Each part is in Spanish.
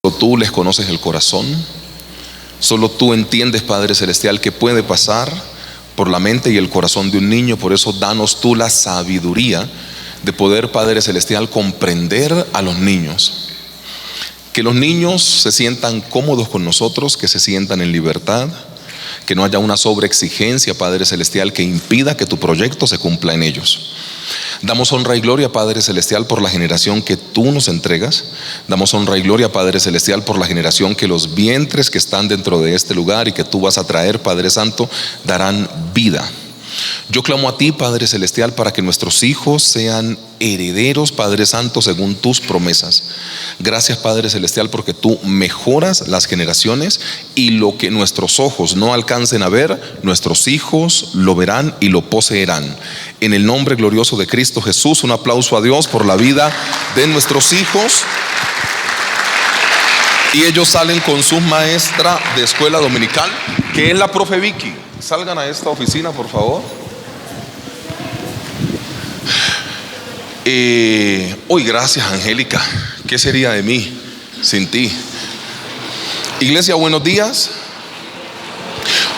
Solo tú les conoces el corazón. Solo tú entiendes, Padre Celestial, qué puede pasar por la mente y el corazón de un niño. Por eso danos tú la sabiduría de poder, Padre Celestial, comprender a los niños. Que los niños se sientan cómodos con nosotros, que se sientan en libertad, que no haya una sobreexigencia, Padre Celestial, que impida que tu proyecto se cumpla en ellos. Damos honra y gloria, Padre Celestial, por la generación que tú nos entregas. Damos honra y gloria, Padre Celestial, por la generación que los vientres que están dentro de este lugar y que tú vas a traer, Padre Santo, darán vida. Yo clamo a ti, Padre Celestial, para que nuestros hijos sean herederos, Padre Santo, según tus promesas. Gracias, Padre Celestial, porque tú mejoras las generaciones, y lo que nuestros ojos no alcancen a ver, nuestros hijos lo verán y lo poseerán. En el nombre glorioso de Cristo Jesús, un aplauso a Dios por la vida de nuestros hijos. Y ellos salen con su maestra de escuela dominical, que es la profe Vicky. Salgan a esta oficina, por favor. Hoy, gracias, Angélica. ¿Qué sería de mí sin ti? Iglesia, buenos días.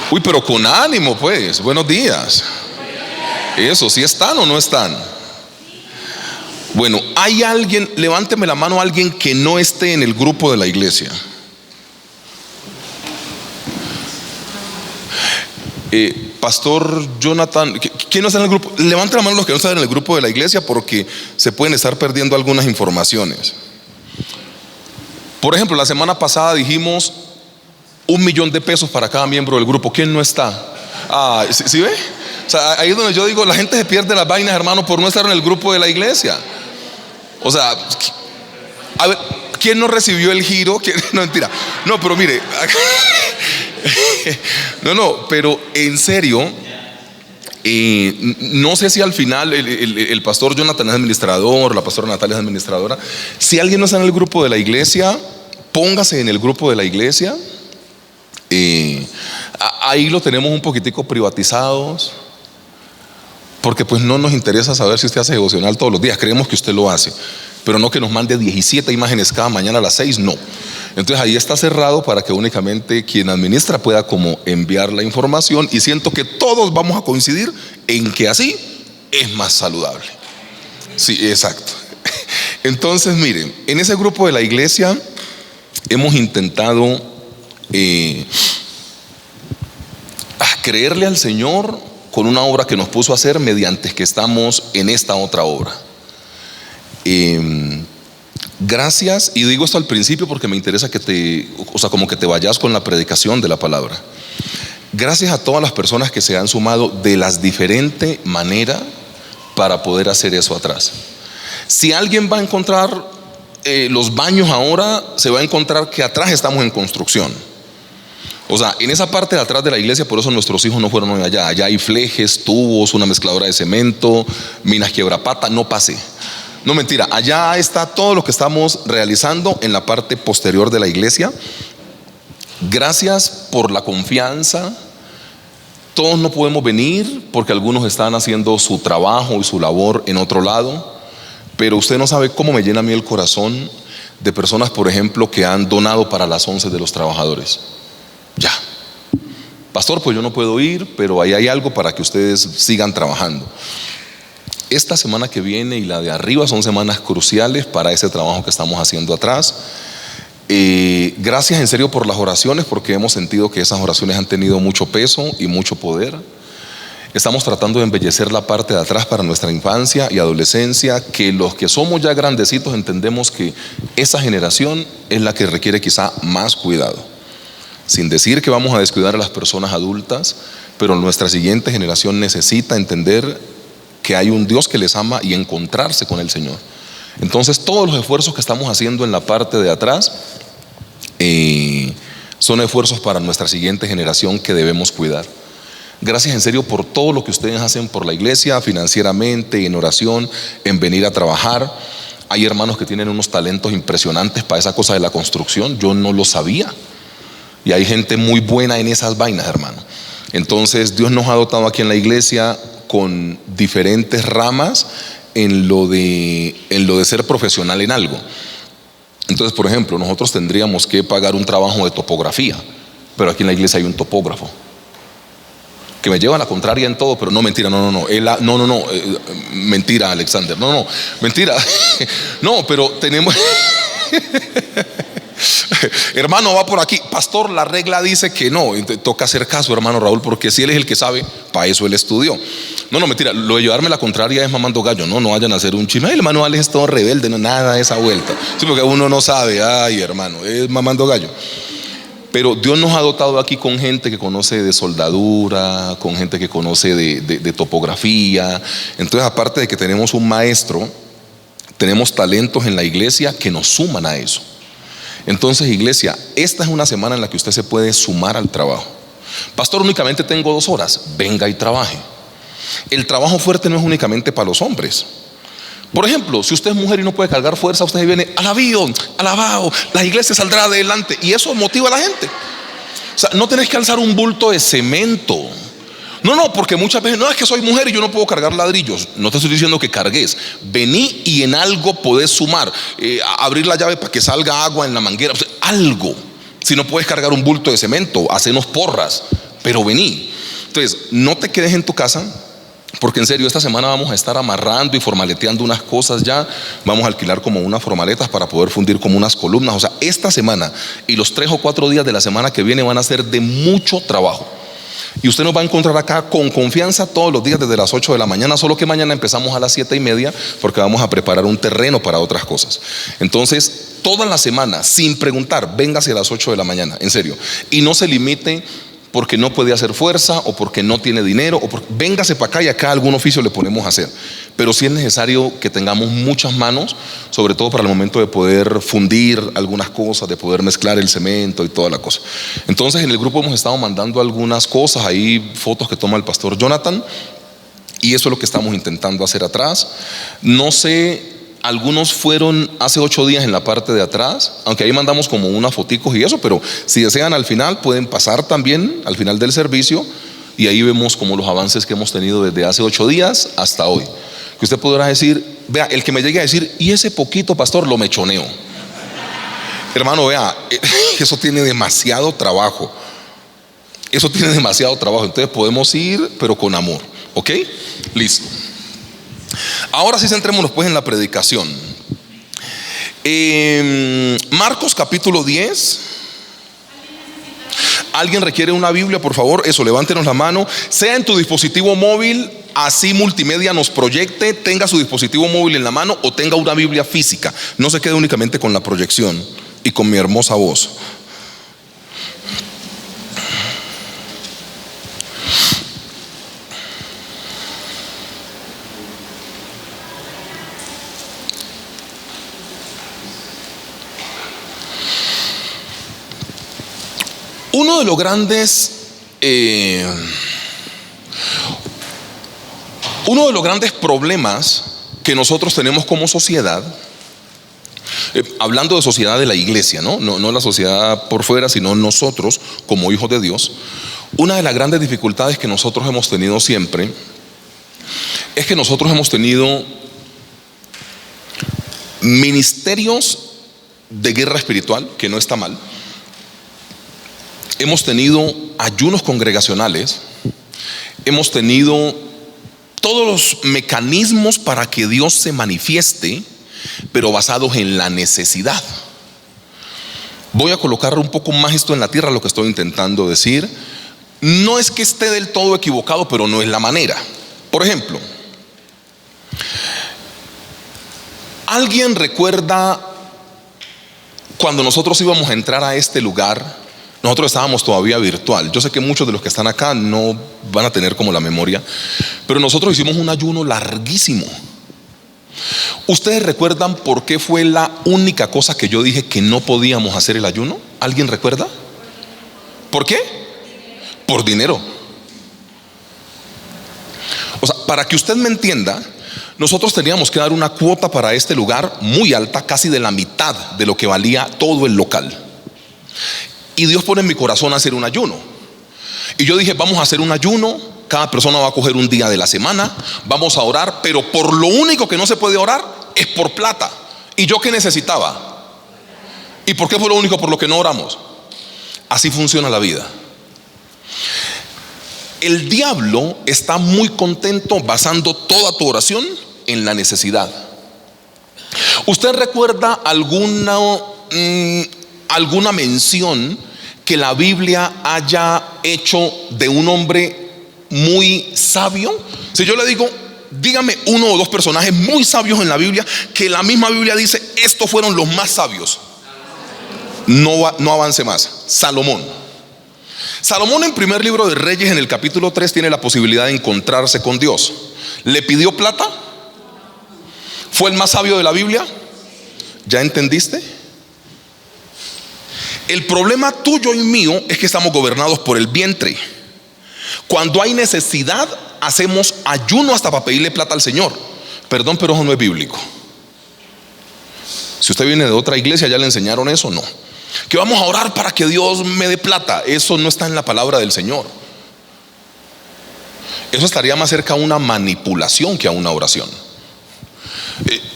Uy, pero con ánimo, pues. Buenos días. Eso, ¿sí están o no están? Bueno, hay alguien, levánteme la mano, alguien que no esté en el grupo de la iglesia. Pastor Jonathan, ¿quién no está en el grupo? Levanten la mano los que no están en el grupo de la iglesia, porque se pueden estar perdiendo algunas informaciones. Por ejemplo, la semana pasada dijimos $1.000.000 para cada miembro del grupo. ¿Quién no está? ¿Sí ve? O sea, ahí es donde yo digo, la gente se pierde las vainas, hermano, por no estar en el grupo de la iglesia. O sea, a ver, ¿quién no recibió el giro? No, mentira. No, pero mire, no, pero en serio, no sé si al final el pastor Jonathan es administrador, la pastora Natalia es administradora. Si alguien no está en el grupo de la iglesia, póngase en el grupo de la iglesia. Ahí lo tenemos un poquitico privatizados, porque pues no nos interesa saber si usted hace devocional todos los días. Creemos que usted lo hace, pero no que nos mande 17 imágenes cada mañana a las 6, no. Entonces ahí está cerrado para que únicamente quien administra pueda como enviar la información, y siento que todos vamos a coincidir en que así es más saludable. Sí, exacto. Entonces miren, en ese grupo de la iglesia hemos intentado creerle al Señor con una obra que nos puso a hacer mediante que estamos en esta otra obra. Gracias, y digo esto al principio porque me interesa que como que te vayas con la predicación de la palabra. Gracias a todas las personas que se han sumado de las diferentes maneras para poder hacer eso atrás. Si alguien va a encontrar los baños ahora, se va a encontrar que atrás estamos en construcción. O sea, en esa parte de atrás de la iglesia, por eso nuestros hijos no fueron allá. Allá hay flejes, tubos, una mezcladora de cemento, minas quiebrapata. No pasé. No, mentira, allá está todo lo que estamos realizando en la parte posterior de la iglesia. Gracias por la confianza. Todos no podemos venir porque algunos están haciendo su trabajo y su labor en otro lado, pero usted no sabe cómo me llena a mí el corazón de personas, por ejemplo, que han donado para las 11 de los trabajadores. Ya, pastor, pues yo no puedo ir, pero ahí hay algo para que ustedes sigan trabajando. Esta semana que viene y la de arriba son semanas cruciales para ese trabajo que estamos haciendo atrás. Gracias en serio por las oraciones, porque hemos sentido que esas oraciones han tenido mucho peso y mucho poder. Estamos tratando de embellecer la parte de atrás para nuestra infancia y adolescencia, que los que somos ya grandecitos entendemos que esa generación es la que requiere quizá más cuidado. Sin decir que vamos a descuidar a las personas adultas, pero nuestra siguiente generación necesita entender que hay un Dios que les ama y encontrarse con el Señor. Entonces todos los esfuerzos que estamos haciendo en la parte de atrás son esfuerzos para nuestra siguiente generación que debemos cuidar. Gracias en serio por todo lo que ustedes hacen por la iglesia, financieramente, en oración, en venir a trabajar. Hay hermanos que tienen unos talentos impresionantes para esa cosa de la construcción. Yo no lo sabía. Y hay gente muy buena en esas vainas, hermano. Entonces Dios nos ha dotado aquí en la iglesia con diferentes ramas en lo de ser profesional en algo. Entonces, por ejemplo, nosotros tendríamos que pagar un trabajo de topografía, pero aquí en la iglesia hay un topógrafo que me lleva a la contraria en todo, pero no, mentira, mentira, Alexander, mentira, no, pero tenemos hermano, va por aquí, pastor, la regla dice que no, toca hacer caso, hermano Raúl, porque si él es el que sabe, para eso él estudió. No, mentira, lo de llevarme la contraria es mamando gallo, no vayan a hacer un chisme, el hermano Alex es todo rebelde, no, nada de esa vuelta, sí, porque uno no sabe, ay hermano, es mamando gallo. Pero Dios nos ha dotado aquí con gente que conoce de soldadura, con gente que conoce de topografía. Entonces, aparte de que tenemos un maestro, tenemos talentos en la iglesia que nos suman a eso. Entonces, iglesia, esta es una semana en la que usted se puede sumar al trabajo. Pastor, únicamente tengo 2 horas, venga y trabaje. El trabajo fuerte no es únicamente para los hombres. Por ejemplo, si usted es mujer y no puede cargar fuerza, usted viene alabado, la iglesia saldrá adelante, y eso motiva a la gente. O sea, no tenés que alzar un bulto de cemento. No, porque muchas veces, no, es que soy mujer y yo no puedo cargar ladrillos. No te estoy diciendo que cargues. Vení y en algo podés sumar. Abrir la llave para que salga agua en la manguera, o sea, algo. Si no puedes cargar un bulto de cemento, hacenos porras, pero vení. Entonces, no te quedes en tu casa, porque en serio, esta semana vamos a estar amarrando y formaleteando unas cosas ya. Vamos a alquilar como unas formaletas para poder fundir como unas columnas. O sea, esta semana y los 3 o 4 días de la semana que viene van a ser de mucho trabajo. Y usted nos va a encontrar acá con confianza todos los días desde las 8 de la mañana. Solo que mañana empezamos a las 7:30 porque vamos a preparar un terreno para otras cosas. Entonces, toda la semana, sin preguntar, véngase a las 8 de la mañana, en serio. Y no se limite porque no puede hacer fuerza o porque no tiene dinero, véngase para acá y acá algún oficio le ponemos a hacer. Pero sí es necesario que tengamos muchas manos, sobre todo para el momento de poder fundir algunas cosas, de poder mezclar el cemento y toda la cosa. Entonces, en el grupo hemos estado mandando algunas cosas, ahí fotos que toma el pastor Jonathan, y eso es lo que estamos intentando hacer atrás. No sé, algunos fueron hace 8 días en la parte de atrás, aunque ahí mandamos como unas foticos y eso, pero si desean al final pueden pasar también al final del servicio, y ahí vemos como los avances que hemos tenido desde hace 8 días hasta hoy. Que usted podrá decir, vea, el que me llegue a decir, y ese poquito, pastor, lo mechoneo. Hermano, vea, eso tiene demasiado trabajo. Entonces podemos ir, pero con amor, ¿ok? Listo. Ahora sí, centrémonos pues en la predicación. Marcos capítulo 10. ¿Alguien requiere una Biblia, por favor? Eso, levántenos la mano. Sea en tu dispositivo móvil, así multimedia nos proyecte, tenga su dispositivo móvil en la mano o tenga una Biblia física. No se quede únicamente con la proyección y con mi hermosa voz. Uno de los grandes problemas que nosotros tenemos como sociedad, hablando de sociedad de la iglesia, no la sociedad por fuera, sino nosotros como hijos de Dios, una de las grandes dificultades que nosotros hemos tenido siempre es que nosotros hemos tenido ministerios de guerra espiritual, que no está mal. Hemos tenido ayunos congregacionales, hemos tenido todos los mecanismos para que Dios se manifieste, pero basados en la necesidad. Voy a colocar un poco más esto en la tierra, lo que estoy intentando decir. No es que esté del todo equivocado, pero no es la manera. Por ejemplo, ¿alguien recuerda cuando nosotros íbamos a entrar a este lugar? Nosotros estábamos todavía virtual. Yo sé que muchos de los que están acá no van a tener como la memoria, pero nosotros hicimos un ayuno larguísimo. ¿Ustedes recuerdan por qué fue la única cosa que yo dije que no podíamos hacer el ayuno? ¿Alguien recuerda? ¿Por qué? Por dinero. O sea, para que usted me entienda, nosotros teníamos que dar una cuota para este lugar muy alta, casi de la mitad de lo que valía todo el local. Y Dios pone en mi corazón hacer un ayuno. Y yo dije, vamos a hacer un ayuno. Cada persona va a coger un día de la semana. Vamos a orar, pero por lo único que no se puede orar es por plata. ¿Y yo qué necesitaba? ¿Y por qué fue lo único por lo que no oramos? Así funciona la vida. El diablo está muy contento basando toda tu oración en la necesidad. ¿Usted recuerda alguna mención que la Biblia haya hecho de un hombre muy sabio? Si yo le digo, dígame uno o dos personajes muy sabios en la Biblia, que la misma Biblia dice, estos fueron los más sabios. No avance más. Salomón. Salomón, en primer libro de Reyes, en el capítulo 3, tiene la posibilidad de encontrarse con Dios. ¿Le pidió plata? ¿Fue el más sabio de la Biblia? ¿Ya entendiste? El problema tuyo y mío es que estamos gobernados por el vientre. Cuando hay necesidad, hacemos ayuno hasta para pedirle plata al Señor. Perdón, pero eso no es bíblico. Si usted viene de otra iglesia, ¿ya le enseñaron eso? No. Que vamos a orar para que Dios me dé plata. Eso no está en la palabra del Señor. Eso estaría más cerca a una manipulación que a una oración.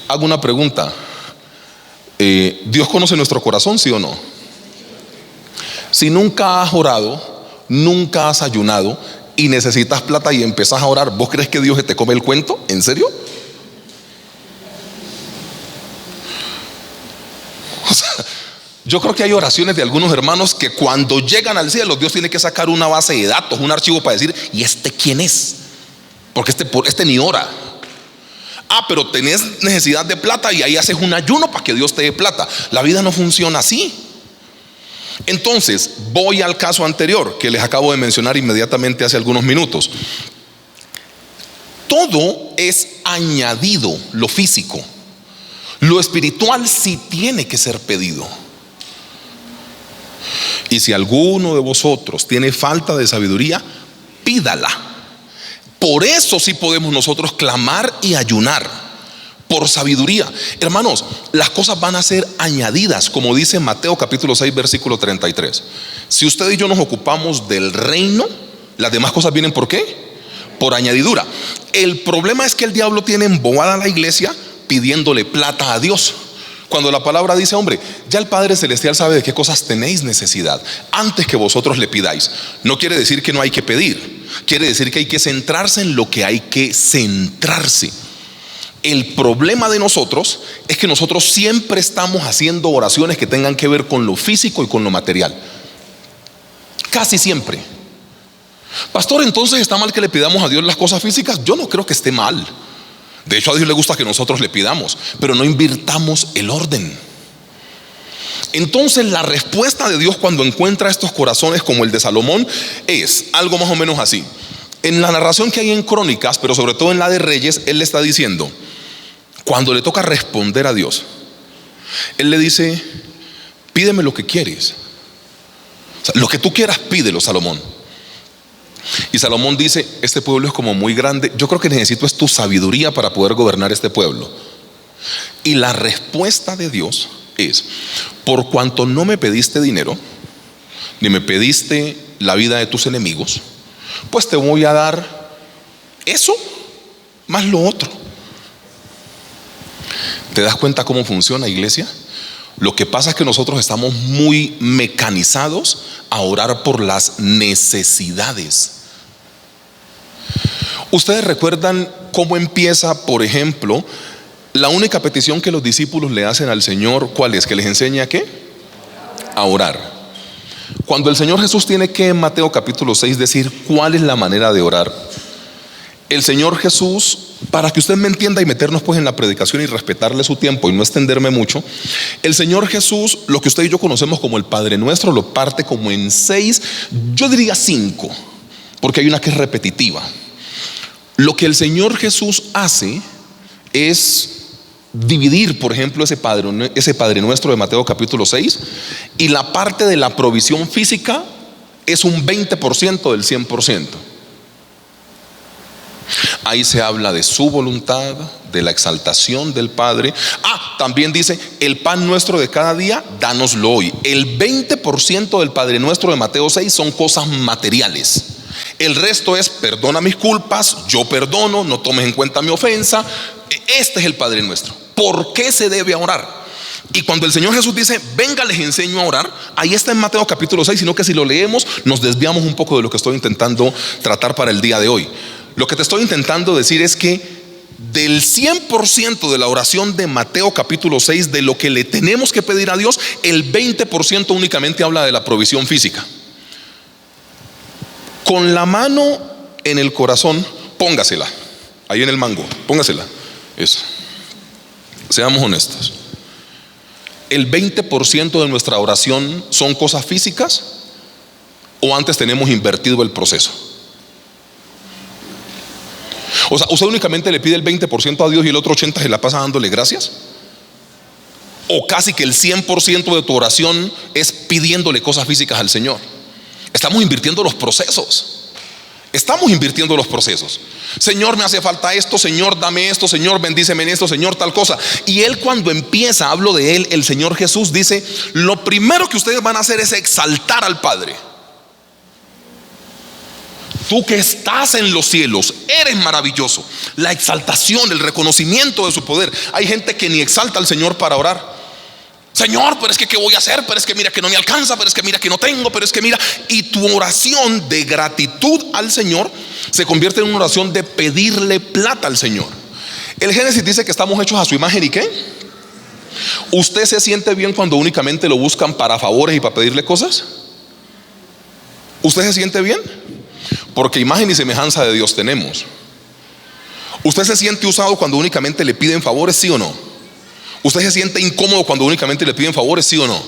Hago una pregunta. ¿Dios conoce nuestro corazón, sí o no? Si nunca has orado, nunca has ayunado y necesitas plata y empezás a orar, ¿vos crees que Dios se te come el cuento? ¿En serio? O sea, yo creo que hay oraciones de algunos hermanos que cuando llegan al cielo, Dios tiene que sacar una base de datos, un archivo para decir, ¿y este quién es? Porque este ni ora. Pero tenés necesidad de plata y ahí haces un ayuno para que Dios te dé plata. La vida no funciona así. Entonces, voy al caso anterior que les acabo de mencionar inmediatamente hace algunos minutos. Todo es añadido, lo físico. Lo espiritual sí tiene que ser pedido. Y si alguno de vosotros tiene falta de sabiduría, pídala. Por eso sí podemos nosotros clamar y ayunar, por sabiduría. Hermanos, las cosas van a ser añadidas, como dice Mateo capítulo 6 versículo 33. Si usted y yo nos ocupamos del reino, las demás cosas vienen ¿por qué? Por añadidura. El problema es que el diablo tiene embobada a la iglesia pidiéndole plata a Dios, cuando la palabra dice, hombre, ya el Padre Celestial sabe de qué cosas tenéis necesidad antes que vosotros le pidáis. No quiere decir que no hay que pedir, quiere decir que hay que centrarse en lo que hay que centrarse. El problema de nosotros es que nosotros siempre estamos haciendo oraciones que tengan que ver con lo físico y con lo material. Casi siempre. Pastor, entonces ¿está mal que le pidamos a Dios las cosas físicas? Yo no creo que esté mal. De hecho, a Dios le gusta que nosotros le pidamos, pero no invirtamos el orden. Entonces la respuesta de Dios cuando encuentra estos corazones como el de Salomón es algo más o menos así. En la narración que hay en Crónicas, pero sobre todo en la de Reyes, Él le está diciendo, cuando le toca responder a Dios, Él le dice, pídeme lo que quieres. O sea, lo que tú quieras, pídelo, Salomón. Y Salomón dice, este pueblo es como muy grande, yo creo que necesito es tu sabiduría para poder gobernar este pueblo. Y la respuesta de Dios es, por cuanto no me pediste dinero, ni me pediste la vida de tus enemigos, pues te voy a dar eso más lo otro. ¿Te das cuenta cómo funciona, iglesia? Lo que pasa es que nosotros estamos muy mecanizados a orar por las necesidades. Ustedes recuerdan cómo empieza, por ejemplo, la única petición que los discípulos le hacen al Señor, ¿cuál es? Que les enseña ¿qué? A orar. Cuando el Señor Jesús tiene que en Mateo capítulo 6 decir cuál es la manera de orar, el Señor Jesús, para que usted me entienda y meternos pues en la predicación y respetarle su tiempo y no extenderme mucho, el Señor Jesús, lo que usted y yo conocemos como el Padre Nuestro, lo parte como en 6, yo diría 5, porque hay una que es repetitiva. Lo que el Señor Jesús hace es dividir, por ejemplo, ese Padre Nuestro de Mateo capítulo 6, y la parte de la provisión física es un 20% del 100%. Ahí se habla de su voluntad, de la exaltación del Padre. También dice, el pan nuestro de cada día, dánoslo hoy. El 20% del Padre Nuestro de Mateo 6 son cosas materiales. El resto es, perdona mis culpas, yo perdono, no tomes en cuenta mi ofensa. Este es el Padre Nuestro. ¿Por qué se debe orar? Y cuando el Señor Jesús dice, venga, les enseño a orar, ahí está en Mateo capítulo 6, sino que si lo leemos nos desviamos un poco de lo que estoy intentando tratar para el día de hoy. Lo que te estoy intentando decir es que del 100% de la oración de Mateo capítulo 6, de lo que le tenemos que pedir a Dios, el 20% únicamente habla de la provisión física. Con la mano en el corazón, póngasela, ahí en el mango, póngasela, eso. Seamos honestos. ¿El 20% de nuestra oración son cosas físicas o antes tenemos invertido el proceso? O sea, ¿usted únicamente le pide el 20% a Dios y el otro 80% se la pasa dándole gracias? ¿O casi que el 100% de tu oración es pidiéndole cosas físicas al Señor? Estamos invirtiendo los procesos. Estamos invirtiendo los procesos. Señor, me hace falta esto, Señor, dame esto, Señor, bendíceme en esto, Señor, tal cosa. Y Él, cuando empieza, hablo de Él, el Señor Jesús dice, lo primero que ustedes van a hacer es exaltar al Padre. Tú que estás en los cielos, eres maravilloso. La exaltación, el reconocimiento de su poder. Hay gente que ni exalta al Señor para orar. Señor, pero es que ¿qué voy a hacer? Pero es que mira que no me alcanza, pero es que mira que no tengo, pero es que mira. Y tu oración de gratitud al Señor se convierte en una oración de pedirle plata al Señor. El Génesis dice que estamos hechos a su imagen. ¿Y qué? ¿Usted se siente bien cuando únicamente lo buscan para favores y para pedirle cosas? ¿Usted se siente bien? Porque imagen y semejanza de Dios tenemos. ¿Usted se siente usado cuando únicamente le piden favores, sí o no? ¿Usted se siente incómodo cuando únicamente le piden favores, sí o no?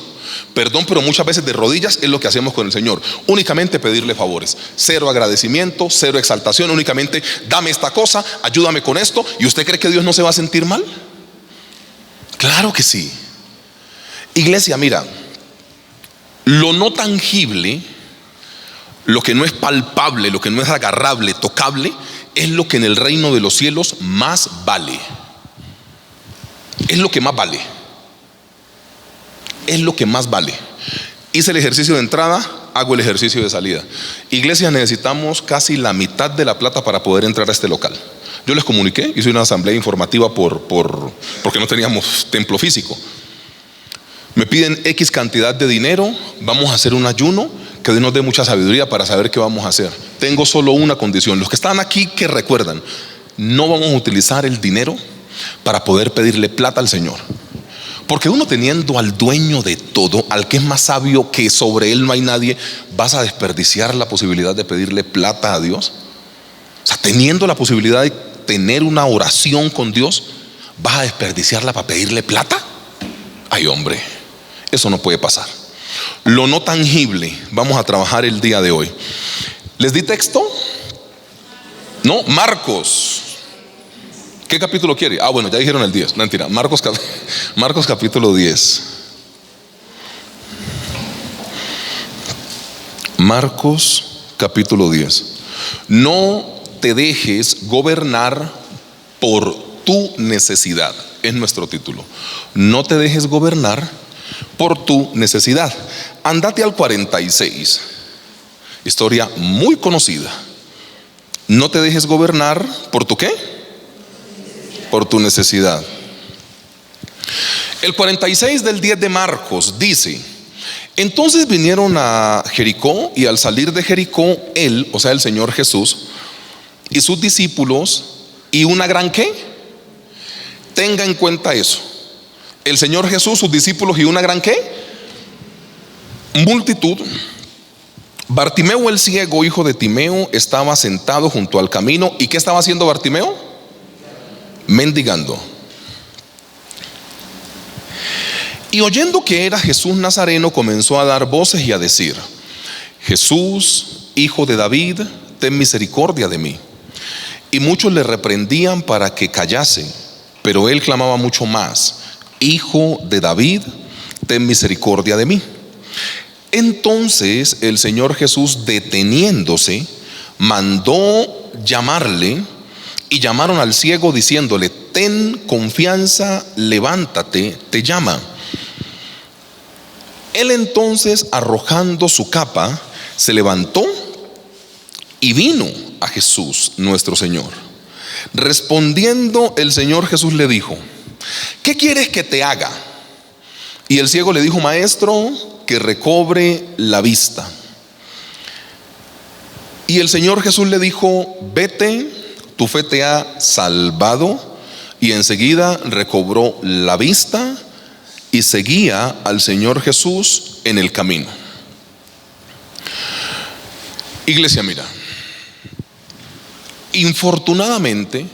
Perdón, pero muchas veces de rodillas es lo que hacemos con el Señor. Únicamente pedirle favores. Cero agradecimiento, cero exaltación. Únicamente dame esta cosa, ayúdame con esto. ¿Y usted cree que Dios no se va a sentir mal? Claro que sí. Iglesia, mira, lo no tangible, lo que no es palpable, lo que no es agarrable, tocable, es lo que en el reino de los cielos más vale. Es lo que más vale. Es lo que más vale. Hice el ejercicio de entrada, hago el ejercicio de salida. Iglesia, necesitamos casi la mitad de la plata para poder entrar a este local. Yo les comuniqué, hice una asamblea informativa porque no teníamos templo físico. Me piden X cantidad de dinero, vamos a hacer un ayuno, que Dios nos dé mucha sabiduría para saber qué vamos a hacer. Tengo solo una condición, los que están aquí que recuerdan, no vamos a utilizar el dinero para poder pedirle plata al Señor. Porque uno teniendo al dueño de todo, al que es más sabio, que sobre él no hay nadie, ¿vas a desperdiciar la posibilidad de pedirle plata a Dios? O sea, teniendo la posibilidad de tener una oración con Dios, ¿vas a desperdiciarla para pedirle plata? Ay, hombre, eso no puede pasar. Lo no tangible vamos a trabajar el día de hoy. ¿Les di texto? No, Marcos. ¿Qué capítulo quiere? Ah, bueno, ya dijeron el 10. Mentira, Marcos capítulo 10. Marcos capítulo 10. No te dejes gobernar por tu necesidad. Es nuestro título. No te dejes gobernar por tu necesidad. Andate al 46. Historia muy conocida. No te dejes gobernar por tu ¿qué? Por tu necesidad. El 46 del 10 de Marcos dice: entonces vinieron a Jericó, y al salir de Jericó, él, o sea el Señor Jesús, y sus discípulos, y una gran ¿qué? Tenga en cuenta eso. El Señor Jesús, sus discípulos y una gran ¿qué? Multitud. Bartimeo el ciego, hijo de Timeo, estaba sentado junto al camino. ¿Y qué estaba haciendo Bartimeo? Mendigando. Y oyendo que era Jesús Nazareno, comenzó a dar voces y a decir: Jesús, hijo de David, ten misericordia de mí. Y muchos le reprendían para que callase, pero él clamaba mucho más: Hijo de David, ten misericordia de mí. Entonces el Señor Jesús, deteniéndose, mandó llamarle, y llamaron al ciego diciéndole: ten confianza, levántate, te llama. Él entonces, arrojando su capa, se levantó y vino a Jesús nuestro Señor. Respondiendo el Señor Jesús le dijo: ¿qué quieres que te haga? Y el ciego le dijo: maestro, que recobre la vista. Y el Señor Jesús le dijo: vete, tu fe te ha salvado. Y enseguida recobró la vista y seguía al Señor Jesús en el camino. Iglesia, mira, infortunadamente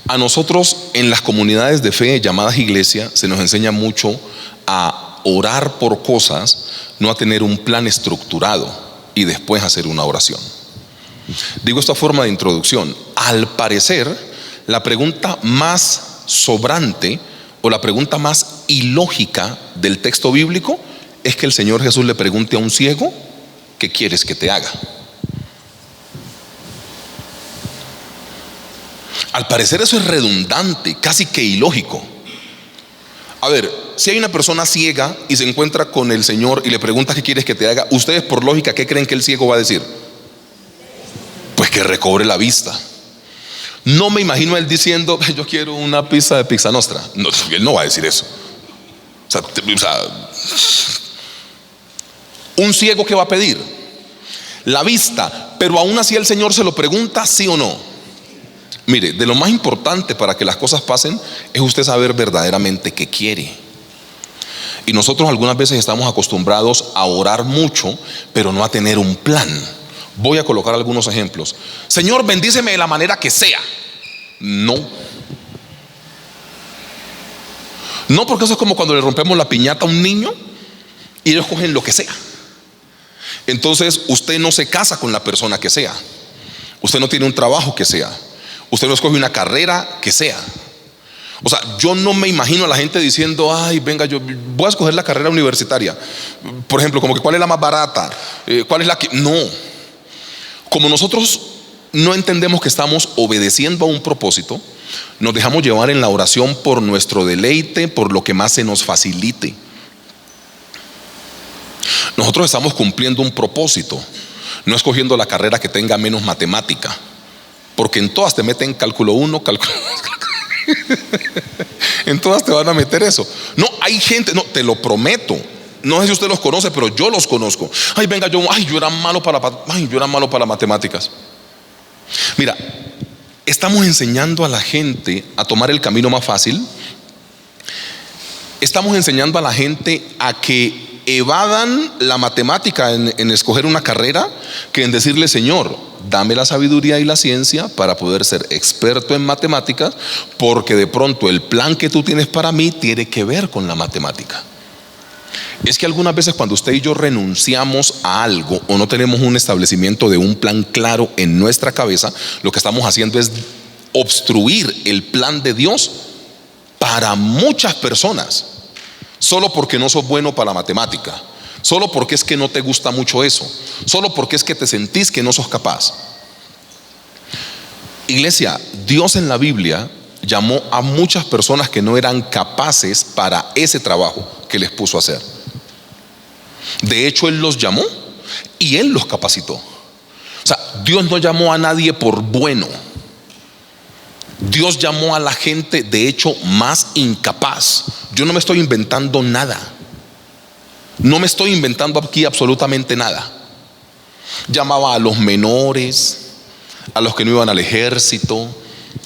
a nosotros en las comunidades de fe llamadas iglesia se nos enseña mucho a orar por cosas, no a tener un plan estructurado y después hacer una oración. Digo esta forma de introducción. Al parecer, la pregunta más sobrante o la pregunta más ilógica del texto bíblico es que el Señor Jesús le pregunte a un ciego: ¿qué quieres que te haga? Al parecer eso es redundante, casi que ilógico. A ver, si hay una persona ciega y se encuentra con el Señor y le pregunta: ¿qué quieres que te haga? Ustedes, por lógica, ¿qué creen que el ciego va a decir? Pues que recobre la vista. No me imagino a él diciendo: yo quiero una pizza de Pizza Nostra. No, él no va a decir eso. O sea, un ciego, ¿qué va a pedir? La vista. Pero aún así el Señor se lo pregunta, ¿sí o no? Mire, de lo más importante para que las cosas pasen es usted saber verdaderamente qué quiere. Y nosotros algunas veces estamos acostumbrados a orar mucho, pero no a tener un plan. Voy a colocar algunos ejemplos. Señor, bendíceme de la manera que sea. No, porque eso es como cuando le rompemos la piñata a un niño y ellos cogen lo que sea. Entonces usted no se casa con la persona que sea, usted no tiene un trabajo que sea, usted no escoge una carrera que sea. O sea, yo no me imagino a la gente diciendo: ay, venga, yo voy a escoger la carrera universitaria, por ejemplo, como que cuál es la más barata, cuál es la que... No. Como nosotros no entendemos que estamos obedeciendo a un propósito, nos dejamos llevar en la oración por nuestro deleite, por lo que más se nos facilite. Nosotros estamos cumpliendo un propósito, no escogiendo la carrera que tenga menos matemática, porque en todas te meten cálculo 1, cálculo 2, en todas te van a meter eso. No, hay gente, no, te lo prometo. No sé si usted los conoce, pero yo los conozco. Ay, venga, yo era malo para matemáticas. Mira, estamos enseñando a la gente a tomar el camino más fácil. Estamos enseñando a la gente a que evadan la matemática en escoger una carrera, que en decirle: Señor, dame la sabiduría y la ciencia para poder ser experto en matemáticas, porque de pronto el plan que tú tienes para mí tiene que ver con la matemática. Es que algunas veces cuando usted y yo renunciamos a algo o no tenemos un establecimiento de un plan claro en nuestra cabeza, lo que estamos haciendo es obstruir el plan de Dios para muchas personas, solo porque no sos bueno para la matemática, solo porque es que no te gusta mucho eso, solo porque es que te sentís que no sos capaz. Iglesia, Dios en la Biblia llamó a muchas personas que no eran capaces para ese trabajo que les puso a hacer. De hecho, Él los llamó y Él los capacitó. O sea, Dios no llamó a nadie por bueno. Dios llamó a la gente, de hecho, más incapaz. Yo no me estoy inventando nada. No me estoy inventando aquí absolutamente nada. Llamaba a los menores, a los que no iban al ejército,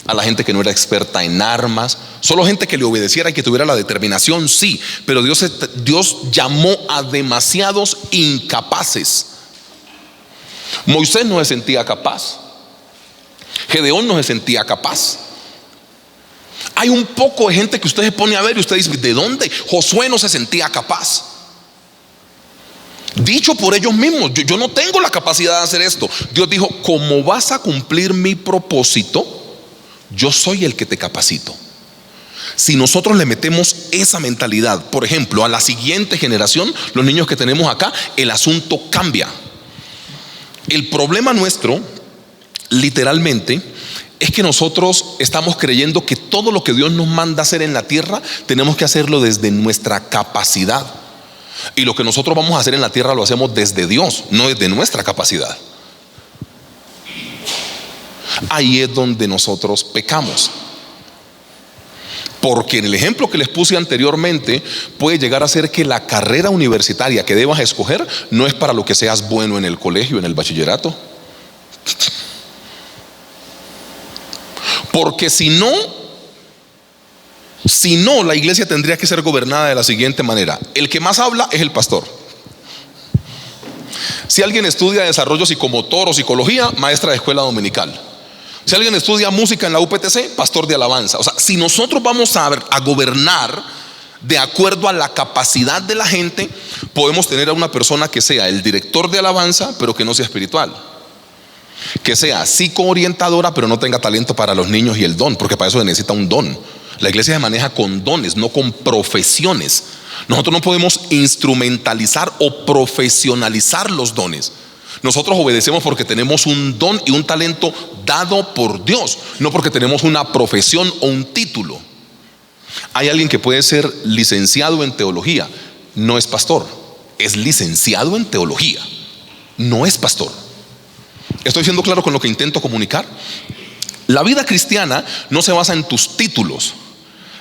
a la gente que no era experta en armas, solo gente que le obedeciera y que tuviera la determinación, sí. Pero Dios llamó a demasiados incapaces. Moisés no se sentía capaz, Gedeón no se sentía capaz. Hay un poco de gente que usted se pone a ver y usted dice: ¿de dónde? Josué no se sentía capaz. Dicho por ellos mismos: yo no tengo la capacidad de hacer esto. Dios dijo: como vas a cumplir mi propósito, yo soy el que te capacito. Si nosotros le metemos esa mentalidad, por ejemplo, a la siguiente generación, los niños que tenemos acá, el asunto cambia. El problema nuestro, literalmente, es que nosotros estamos creyendo que todo lo que Dios nos manda hacer en la tierra, tenemos que hacerlo desde nuestra capacidad. Y lo que nosotros vamos a hacer en la tierra lo hacemos desde Dios, no desde nuestra capacidad. Ahí es donde nosotros pecamos. Porque en el ejemplo que les puse anteriormente, puede llegar a ser que la carrera universitaria que debas escoger no es para lo que seas bueno en el colegio, en el bachillerato. Porque si no, la iglesia tendría que ser gobernada de la siguiente manera: el que más habla es el pastor. Si alguien estudia desarrollo psicomotor o psicología, maestra de escuela dominical. Si alguien estudia música en la UPTC, pastor de alabanza. O sea, si nosotros vamos a gobernar de acuerdo a la capacidad de la gente, podemos tener a una persona que sea el director de alabanza, pero que no sea espiritual, que sea psicoorientadora, pero no tenga talento para los niños y el don, porque para eso se necesita un don. La iglesia se maneja con dones, no con profesiones. Nosotros no podemos instrumentalizar o profesionalizar los dones. Nosotros obedecemos porque tenemos un don y un talento dado por Dios, no porque tenemos una profesión o un título. Hay alguien que puede ser licenciado en teología, no es pastor. Es licenciado en teología, no es pastor. ¿Estoy siendo claro con lo que intento comunicar? La vida cristiana no se basa en tus títulos.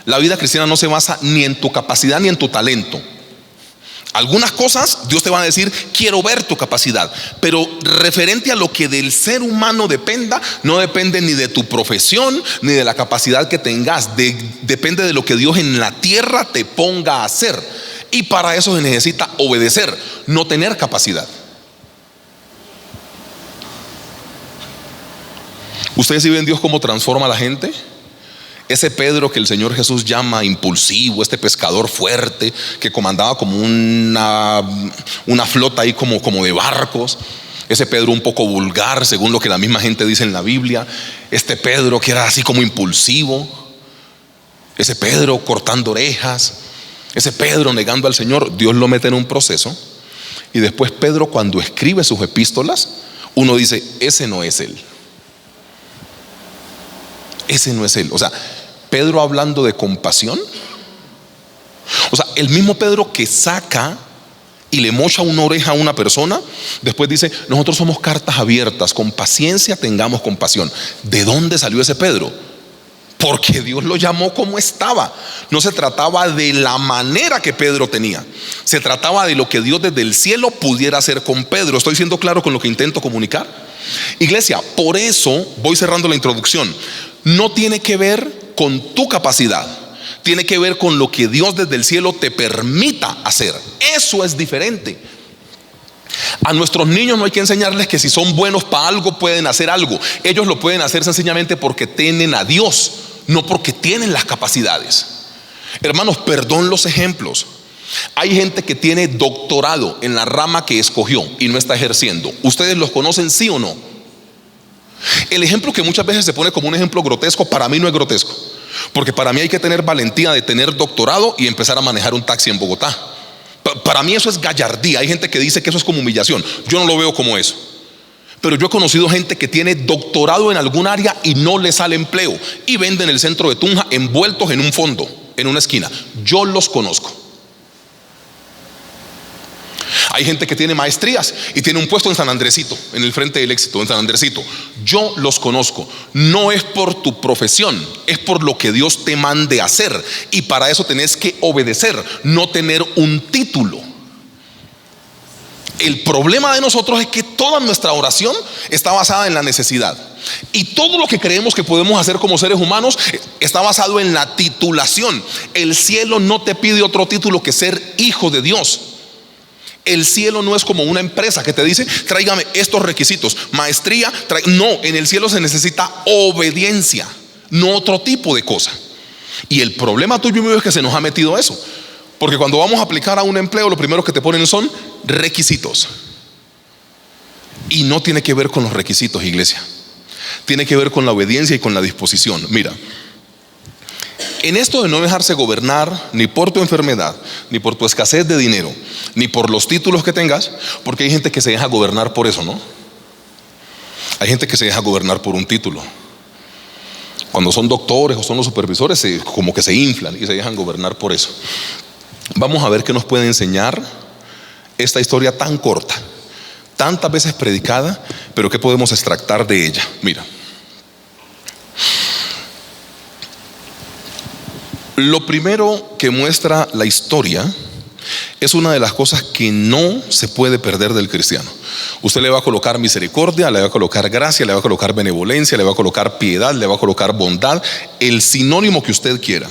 La vida cristiana no se basa ni en tu capacidad ni en tu talento. Algunas cosas Dios te va a decir: quiero ver tu capacidad, pero referente a lo que del ser humano dependa, no depende ni de tu profesión ni de la capacidad que tengas. Depende de lo que Dios en la tierra te ponga a hacer. Y para eso se necesita obedecer, no tener capacidad. ¿Ustedes sí ven Dios cómo transforma a la gente? Ese Pedro que el Señor Jesús llama impulsivo, este pescador fuerte que comandaba como una flota ahí como de barcos. Ese Pedro un poco vulgar, según lo que la misma gente dice en la Biblia. Este Pedro que era así como impulsivo. Ese Pedro cortando orejas. Ese Pedro negando al Señor. Dios lo mete en un proceso. Y después Pedro, cuando escribe sus epístolas, uno dice: ese no es él. Ese no es él. O sea, Pedro hablando de compasión. O sea, el mismo Pedro que saca y le mocha una oreja a una persona, después dice: nosotros somos cartas abiertas, con paciencia tengamos compasión. ¿De dónde salió ese Pedro? Porque Dios lo llamó como estaba. No se trataba de la manera que Pedro tenía, se trataba de lo que Dios desde el cielo pudiera hacer con Pedro. ¿Estoy siendo claro con lo que intento comunicar? Iglesia, por eso voy cerrando la introducción. No tiene que ver con tu capacidad, tiene que ver con lo que Dios desde el cielo te permita hacer. Eso es diferente. A nuestros niños no hay que enseñarles que si son buenos para algo pueden hacer algo. Ellos lo pueden hacer sencillamente porque tienen a Dios, no porque tienen las capacidades. Hermanos, perdón los ejemplos. Hay gente que tiene doctorado en la rama que escogió y no está ejerciendo. ¿Ustedes los conocen, sí o no? El ejemplo que muchas veces se pone como un ejemplo grotesco, para mí no es grotesco, porque para mí hay que tener valentía de tener doctorado y empezar a manejar un taxi en Bogotá. Para mí eso es gallardía. Hay gente que dice que eso es como humillación. Yo no lo veo como eso. Pero yo he conocido gente que tiene doctorado en algún área y no le sale empleo, y vende en el centro de Tunja envueltos en un fondo, en una esquina. Yo los conozco. Hay gente que tiene maestrías y tiene un puesto en San Andresito, en el Frente del Éxito, en San Andresito. Yo los conozco. No es por tu profesión, es por lo que Dios te mande a hacer. Y para eso tenés que obedecer, no tener un título. El problema de nosotros es que toda nuestra oración está basada en la necesidad. Y todo lo que creemos que podemos hacer como seres humanos está basado en la titulación. El cielo no te pide otro título que ser hijo de Dios. El cielo no es como una empresa que te dice: tráigame estos requisitos, maestría. No, en el cielo se necesita obediencia, no otro tipo de cosa. Y el problema tuyo y mío es que se nos ha metido eso. Porque cuando vamos a aplicar a un empleo, lo primero que te ponen son requisitos. Y no tiene que ver con los requisitos, iglesia. Tiene que ver con la obediencia y con la disposición. Mira, en esto de no dejarse gobernar ni por tu enfermedad, ni por tu escasez de dinero, ni por los títulos que tengas, porque hay gente que se deja gobernar por eso, ¿no? Hay gente que se deja gobernar por un título. Cuando son doctores o son los supervisores, como que se inflan y se dejan gobernar por eso. Vamos a ver qué nos puede enseñar esta historia tan corta, tantas veces predicada, pero qué podemos extractar de ella. Mira, Lo primero que muestra la historia es una de las cosas que no se puede perder del cristiano. Usted le va a colocar misericordia, le va a colocar gracia, le va a colocar benevolencia, le va a colocar piedad, le va a colocar bondad, el sinónimo que usted quiera.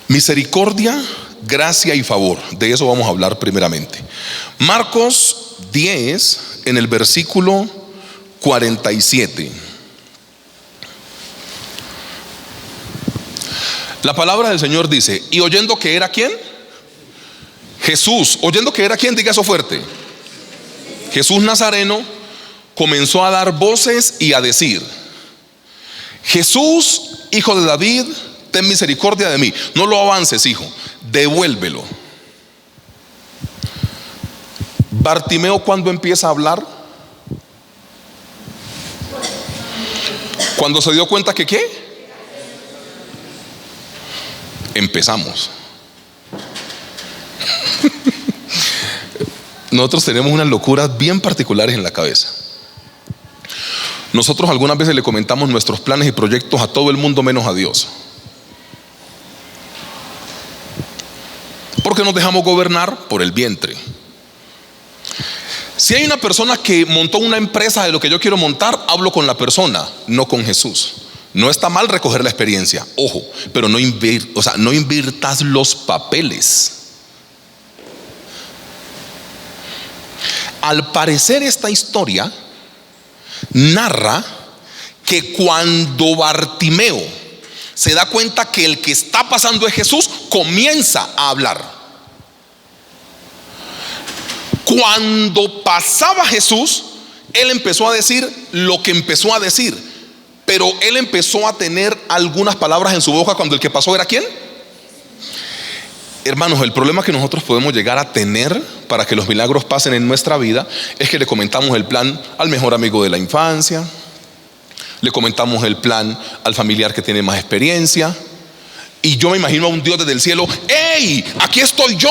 Misericordia, gracia y favor, de eso vamos a hablar primeramente. Marcos 10, en el versículo 47. La palabra del Señor dice: y oyendo que era ¿quién? Jesús. Oyendo que era ¿quién? Diga eso fuerte. Jesús Nazareno comenzó a dar voces y a decir: Jesús, hijo de David, ten misericordia de mí. No lo avances, hijo, devuélvelo. Bartimeo, ¿cuándo empieza a hablar? Cuando se dio cuenta que ¿qué? Empezamos. Nosotros tenemos unas locuras bien particulares en la cabeza. Nosotros algunas veces le comentamos nuestros planes y proyectos a todo el mundo menos a Dios, porque nos dejamos gobernar por el vientre. Si hay una persona que montó una empresa de lo que yo quiero montar, hablo con la persona, no con Jesús. No está mal recoger la experiencia, ojo, pero no invirtas los papeles. Al parecer, esta historia narra que cuando Bartimeo se da cuenta que el que está pasando es Jesús, comienza a hablar. Cuando pasaba Jesús, él empezó a decir lo que empezó a decir, pero él empezó a tener algunas palabras en su boca cuando el que pasó era ¿quién? Hermanos, el problema que nosotros podemos llegar a tener para que los milagros pasen en nuestra vida es que le comentamos el plan al mejor amigo de la infancia, le comentamos el plan al familiar que tiene más experiencia, y yo me imagino a un Dios desde el cielo: ¡hey! Aquí estoy yo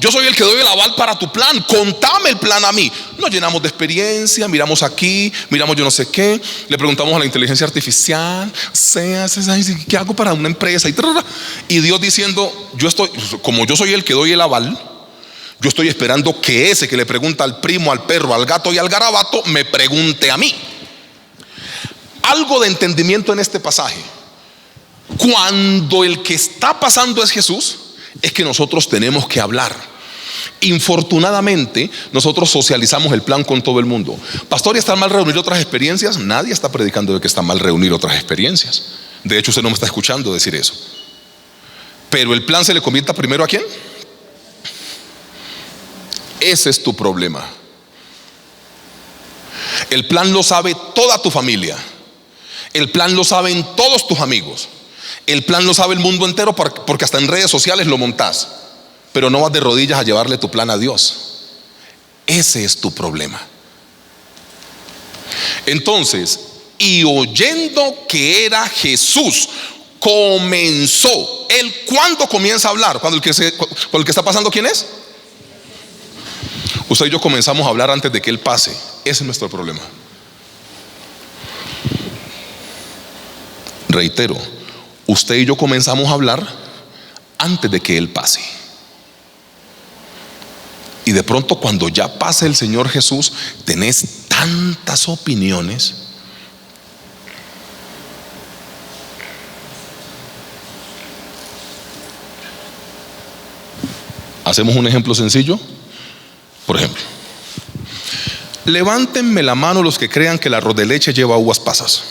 soy el que doy el aval para tu plan, contame el plan a mí. Nos llenamos de experiencia, miramos aquí, miramos yo no sé qué, le preguntamos a la inteligencia artificial, ¿qué hago para una empresa? Y Dios diciendo: como yo soy el que doy el aval, yo estoy esperando que ese que le pregunta al primo, al perro, al gato y al garabato me pregunte a mí. Algo de entendimiento en este pasaje. Cuando el que está pasando es Jesús, es que nosotros tenemos que hablar. Infortunadamente, nosotros socializamos el plan con todo el mundo. Pastor, ¿y está mal reunir otras experiencias? Nadie está predicando de que está mal reunir otras experiencias. De hecho, usted no me está escuchando decir eso. Pero el plan se le convierte primero ¿a quién? Ese es tu problema. El plan lo sabe toda tu familia. El plan lo saben todos tus amigos. El plan lo sabe el mundo entero, porque hasta en redes sociales lo montás, pero no vas de rodillas a llevarle tu plan a Dios. Ese es tu problema. Entonces, y oyendo que era Jesús, comenzó. Él, ¿cuándo comienza a hablar? Cuando el que está pasando, ¿quién es? Usted y yo comenzamos a hablar antes de que Él pase. Ese es nuestro problema. Reitero, usted y yo comenzamos a hablar antes de que Él pase. Y de pronto, cuando ya pase el Señor Jesús, tenés tantas opiniones. Hacemos un ejemplo sencillo. Por ejemplo, levántenme la mano los que crean que el arroz de leche lleva uvas pasas.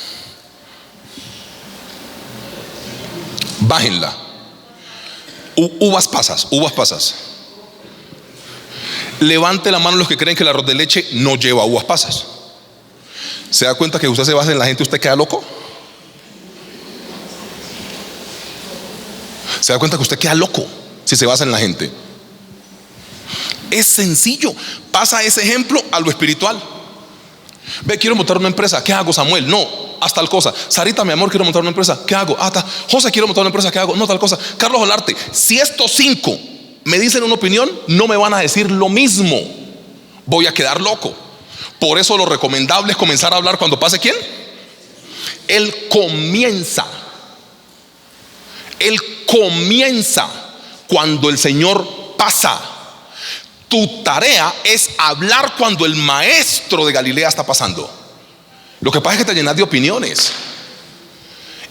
Bájenla. Uvas pasas. Levante la mano los que creen que el arroz de leche no lleva uvas pasas. ¿Se da cuenta que usted se basa en la gente, usted queda loco? ¿Se da cuenta que usted queda loco si se basa en la gente? Es sencillo. Pasa ese ejemplo a lo espiritual. Ve, quiero montar una empresa. ¿Qué hago, Samuel? No, haz tal cosa. Sarita, mi amor, quiero montar una empresa. ¿Qué hago? José, quiero montar una empresa. ¿Qué hago? No, tal cosa. Carlos Olarte. Si estos 5 me dicen una opinión, no me van a decir lo mismo. Voy a quedar loco. Por eso lo recomendable es comenzar a hablar cuando pase ¿quién? Él comienza. Él comienza cuando el Señor pasa. Tu tarea es hablar cuando el maestro de Galilea está pasando. Lo que pasa es que te llenas de opiniones.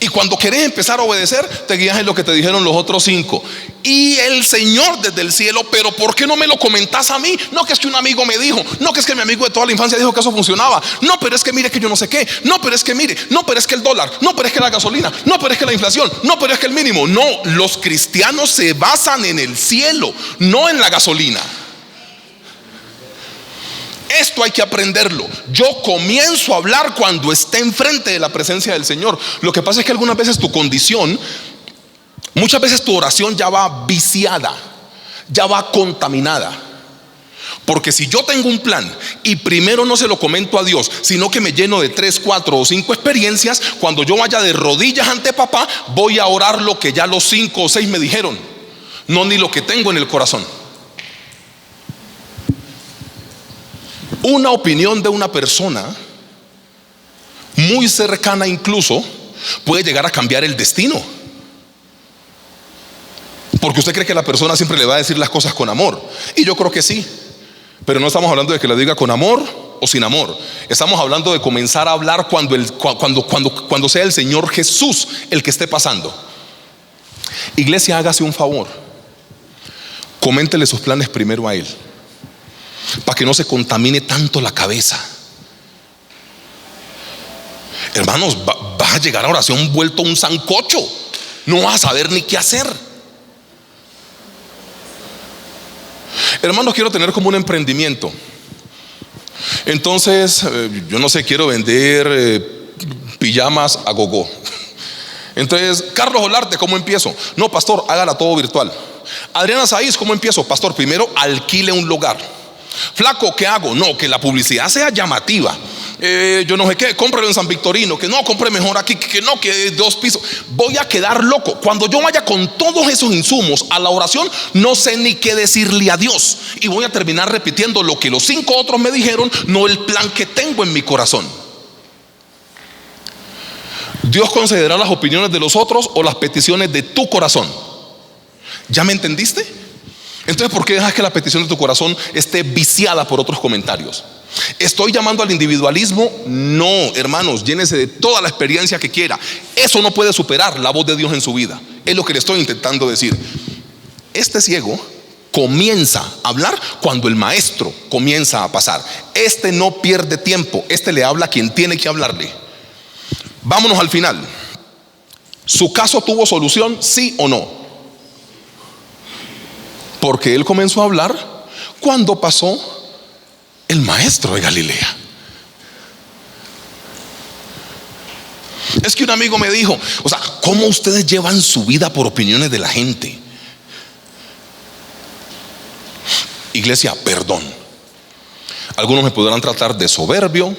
Y cuando querés empezar a obedecer, te guías en lo que te dijeron los otros 5. Y el Señor desde el cielo: pero ¿por qué no me lo comentás a mí? No, que es que un amigo me dijo. No, que es que mi amigo de toda la infancia dijo que eso funcionaba. No, pero es que mire que yo no sé qué. No, pero es que mire. No, pero es que el dólar. No, pero es que la gasolina. No, pero es que la inflación. No, pero es que el mínimo. No, los cristianos se basan en el cielo, no en la gasolina. Esto hay que aprenderlo. Yo comienzo a hablar cuando esté enfrente de la presencia del Señor. Lo que pasa es que algunas veces tu condición, muchas veces tu oración ya va viciada, ya va contaminada. Porque si yo tengo un plan y primero no se lo comento a Dios, sino que me lleno de 3, 4 o 5 experiencias, cuando yo vaya de rodillas ante papá, voy a orar lo que ya los 5 o 6 me dijeron, no ni lo que tengo en el corazón. Una opinión de una persona, muy cercana incluso, puede llegar a cambiar el destino. Porque usted cree que la persona siempre le va a decir las cosas con amor. Y yo creo que sí. Pero no estamos hablando de que le diga con amor o sin amor. Estamos hablando de comenzar a hablar cuando sea el Señor Jesús el que esté pasando. Iglesia, hágase un favor. Coméntele sus planes primero a Él, para que no se contamine tanto la cabeza. Hermanos, vas a llegar a oración vuelto un sancocho. No vas a saber ni qué hacer. Hermanos, quiero tener como un emprendimiento. Entonces, yo no sé, quiero vender pijamas a gogo. Entonces, Carlos Olarte, ¿cómo empiezo? No, pastor, hágala todo virtual. Adriana Saiz, ¿cómo empiezo? Pastor, primero alquile un lugar. Flaco, ¿qué hago? No, que la publicidad sea llamativa. Yo no sé qué, cómprelo en San Victorino. Que no, compre mejor aquí, que no, que 2 pisos. Voy a quedar loco. Cuando yo vaya con todos esos insumos a la oración, no sé ni qué decirle a Dios. Y voy a terminar repitiendo lo que los 5 otros me dijeron, no el plan que tengo en mi corazón. Dios concederá las opiniones de los otros o las peticiones de tu corazón. ¿Ya me entendiste? Entonces, ¿por qué dejas que la petición de tu corazón esté viciada por otros comentarios? ¿Estoy llamando al individualismo? No, hermanos, llénese de toda la experiencia que quiera. Eso no puede superar la voz de Dios en su vida. Es lo que le estoy intentando decir. Este ciego comienza a hablar cuando el maestro comienza a pasar. Este no pierde tiempo. Este le habla a quien tiene que hablarle. Vámonos al final. ¿Su caso tuvo solución, sí o no? Porque él comenzó a hablar cuando pasó el maestro de Galilea. Es que un amigo me dijo, o sea, ¿cómo ustedes llevan su vida por opiniones de la gente? Iglesia, perdón. Algunos me podrán tratar de soberbio,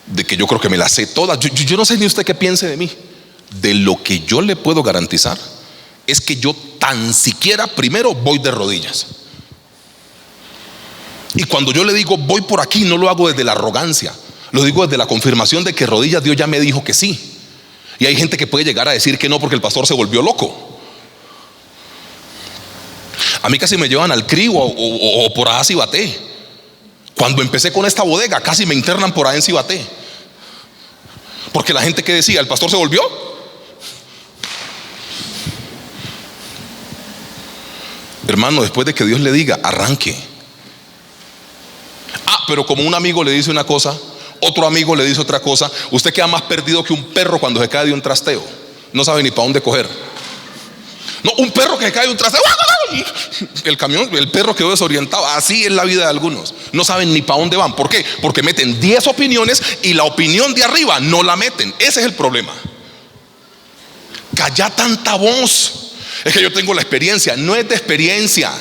de que yo creo que me las sé todas. Yo no sé ni usted qué piense de mí. De lo que yo le puedo garantizar es que yo tan siquiera primero voy de rodillas. Y cuando yo le digo voy por aquí, no lo hago desde la arrogancia, lo digo desde la confirmación de que rodillas Dios ya me dijo que sí. Y hay gente que puede llegar a decir que no porque el pastor se volvió loco. A mí casi me llevan al CRI o por allá Cibaté. Cuando empecé con esta bodega casi me internan por allá en Cibaté. Porque la gente que decía, ¿el pastor se volvió? Hermano, después de que Dios le diga, arranque. Pero como un amigo le dice una cosa, otro amigo le dice otra cosa, usted queda más perdido que un perro cuando se cae de un trasteo. No sabe ni para dónde coger. No, un perro que se cae de un trasteo, el perro quedó desorientado. Así es la vida de algunos. No saben ni para dónde van. ¿Por qué? Porque meten 10 opiniones y la opinión de arriba no la meten. Ese es el problema. Calla tanta voz. Es que yo tengo la experiencia. No es de experiencia,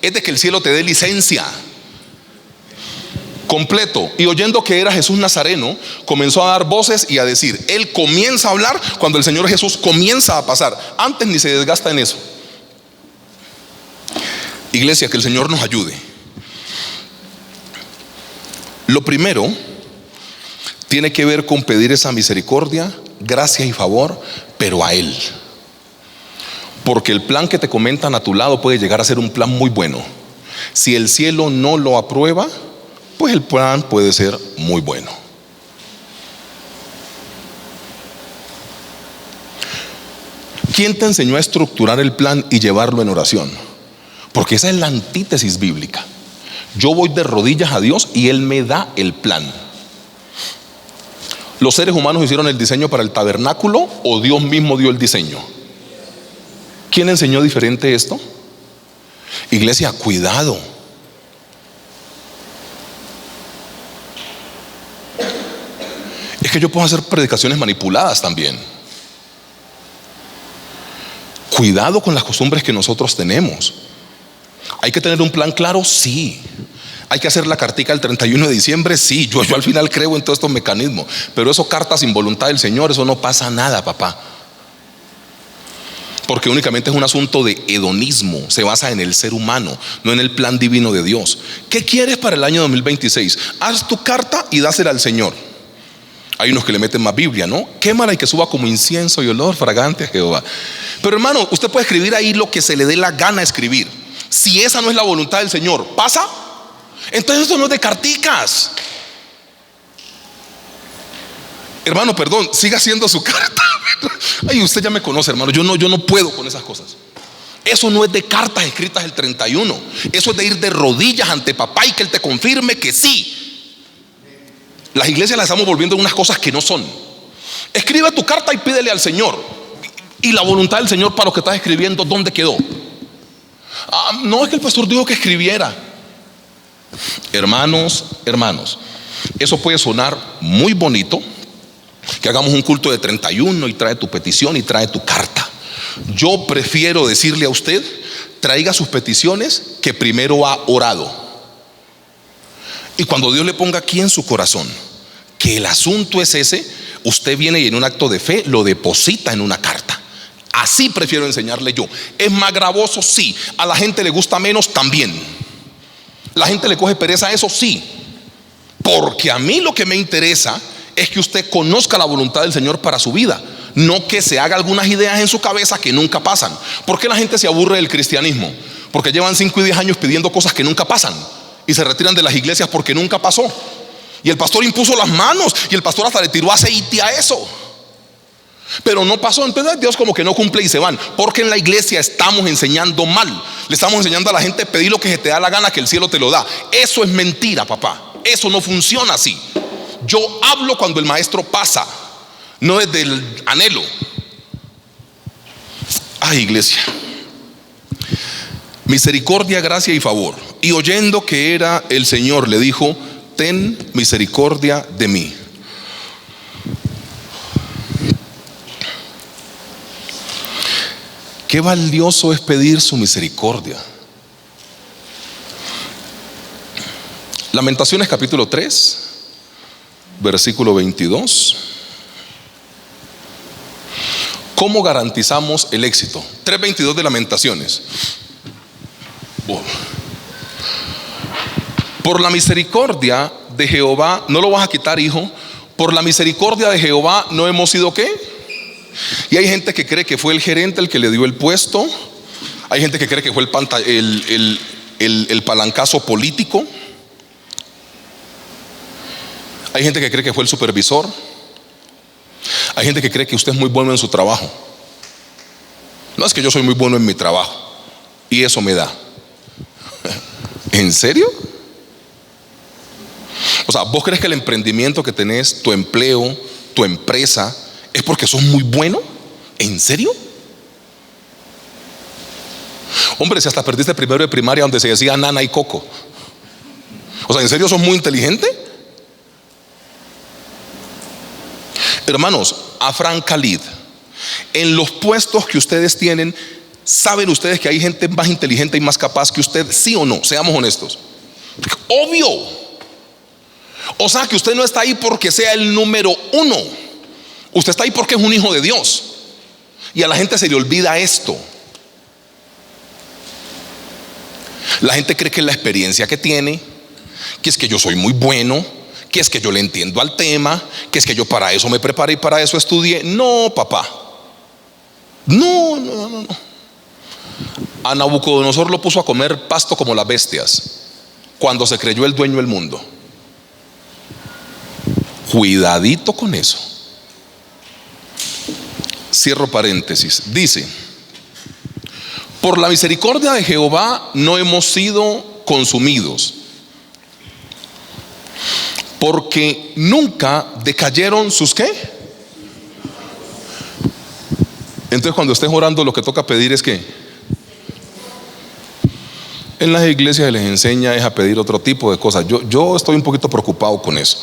es de que el cielo te dé licencia. Completo. Y oyendo que era Jesús Nazareno, comenzó a dar voces y a decir. Él comienza a hablar cuando el Señor Jesús comienza a pasar. Antes ni se desgasta en eso. Iglesia, que el Señor nos ayude. Lo primero tiene que ver con pedir esa misericordia, gracia y favor, pero a Él. Porque el plan que te comentan a tu lado puede llegar a ser un plan muy bueno. Si el cielo no lo aprueba, pues el plan puede ser muy bueno. ¿Quién te enseñó a estructurar el plan y llevarlo en oración? Porque esa es la antítesis bíblica. Yo voy de rodillas a Dios y Él me da el plan. ¿Los seres humanos hicieron el diseño para el tabernáculo o Dios mismo dio el diseño? ¿Quién enseñó diferente esto? Iglesia, cuidado. Es que yo puedo hacer predicaciones manipuladas también. Cuidado con las costumbres que nosotros tenemos. ¿Hay que tener un plan claro? Sí. ¿Hay que hacer la cartica el 31 de diciembre? Sí. Yo al final creo en todos estos mecanismos. Pero eso, carta sin voluntad del Señor, eso no pasa nada, papá. Porque únicamente es un asunto de hedonismo. Se basa en el ser humano, no en el plan divino de Dios. ¿Qué quieres para el año 2026? Haz tu carta y dásela al Señor. Hay unos que le meten más Biblia, ¿no? Quémala y que suba como incienso y olor fragante a Jehová. Pero hermano, usted puede escribir ahí lo que se le dé la gana escribir. Si esa no es la voluntad del Señor, ¿pasa? Entonces esto no es de carticas. Hermano, perdón, siga haciendo su carta. Ay, usted ya me conoce, hermano. Yo no puedo con esas cosas. Eso no es de cartas escritas el 31. Eso es de ir de rodillas ante papá y que Él te confirme que sí. Las iglesias las estamos volviendo unas cosas que no son. Escribe tu carta y pídele al Señor. Y la voluntad del Señor para lo que estás escribiendo, ¿dónde quedó? No, es que el pastor dijo que escribiera. Hermanos, eso puede sonar muy bonito, que hagamos un culto de 31 y trae tu petición y trae tu carta. Yo prefiero decirle a usted, traiga sus peticiones que primero ha orado. Y cuando Dios le ponga aquí en su corazón que el asunto es ese, usted viene y en un acto de fe lo deposita en una carta. Así prefiero enseñarle yo. ¿Es más gravoso? Sí. ¿A la gente le gusta menos? También. ¿La gente le coge pereza a eso? Sí. Porque a mí lo que me interesa es que usted conozca la voluntad del Señor para su vida, no que se haga algunas ideas en su cabeza que nunca pasan. ¿Por qué la gente se aburre del cristianismo? Porque llevan 5 y 10 años pidiendo cosas que nunca pasan y se retiran de las iglesias porque nunca pasó. Y el pastor impuso las manos y el pastor hasta le tiró aceite a eso, pero no pasó. Entonces Dios como que no cumple y se van. Porque en la iglesia estamos enseñando mal. Le estamos enseñando a la gente: pedir lo que se te da la gana, que el cielo te lo da. Eso es mentira, papá. Eso no funciona así. Yo hablo cuando el maestro pasa, no desde el anhelo. Ay, iglesia. Misericordia, gracia y favor. Y oyendo que era el Señor, le dijo: ten misericordia de mí. Qué valioso es pedir su misericordia. Lamentaciones capítulo 3, versículo 22. ¿Cómo garantizamos el éxito? 3:22 de Lamentaciones. Por la misericordia de Jehová, no lo vas a quitar, hijo. Por la misericordia de Jehová no hemos sido ¿qué? Y hay gente que cree que fue el gerente el que le dio el puesto. Hay gente que cree que fue el palancazo político. Hay gente que cree que fue el supervisor. Hay gente que cree que usted es muy bueno en su trabajo. No, es que yo soy muy bueno en mi trabajo y eso me da. ¿En serio? O sea, ¿vos crees que el emprendimiento que tenés, tu empleo, tu empresa, es porque sos muy bueno? ¿En serio? Hombre, si hasta perdiste primero de primaria donde se decía nana y coco. O sea, ¿en serio sos muy inteligente? Hermanos, Afran Khalid, en los puestos que ustedes tienen, ¿saben ustedes que hay gente más inteligente y más capaz que usted? ¿Sí o no? Seamos honestos. Obvio. O sea que usted no está ahí porque sea el número 1. Usted está ahí porque es un hijo de Dios. Y a la gente se le olvida esto. La gente cree que es la experiencia que tiene, que es que yo soy muy bueno, que es que yo le entiendo al tema, que es que yo para eso me preparé y para eso estudié. No, papá. No. A Nabucodonosor lo puso a comer pasto como las bestias cuando se creyó el dueño del mundo. Cuidadito con eso. Cierro paréntesis. Dice: por la misericordia de Jehová no hemos sido consumidos, porque nunca decayeron sus ¿qué? Entonces, cuando estés orando, lo que toca pedir es que en las iglesias les enseña es a pedir otro tipo de cosas. Yo estoy un poquito preocupado con eso,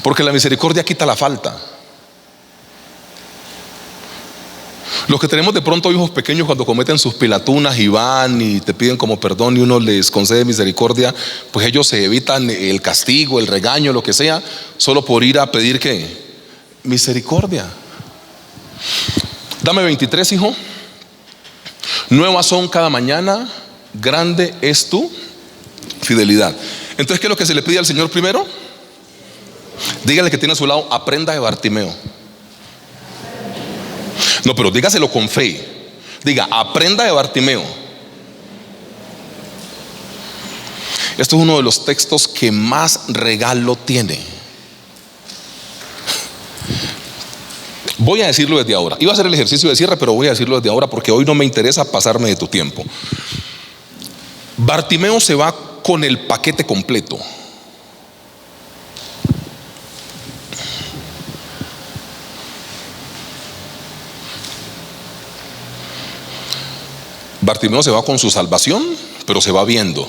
porque la misericordia quita la falta. Los que tenemos de pronto hijos pequeños, cuando cometen sus pilatunas y van y te piden como perdón y uno les concede misericordia, pues ellos se evitan el castigo, el regaño, lo que sea, solo por ir a pedir ¿qué? Misericordia. Dame 23, hijo. Nuevas son cada mañana, grande es tu fidelidad. Entonces, ¿qué es lo que se le pide al Señor primero? Dígale que tiene a su lado: aprenda de Bartimeo. No, pero dígaselo con fe. Diga: aprenda de Bartimeo. Esto es uno de los textos que más regalo tiene. Voy a decirlo desde ahora. Iba a hacer el ejercicio de cierre, pero voy a decirlo desde ahora porque hoy no me interesa pasarme de tu tiempo. Bartimeo se va con el paquete completo. Bartimeo se va con su salvación, pero se va viendo.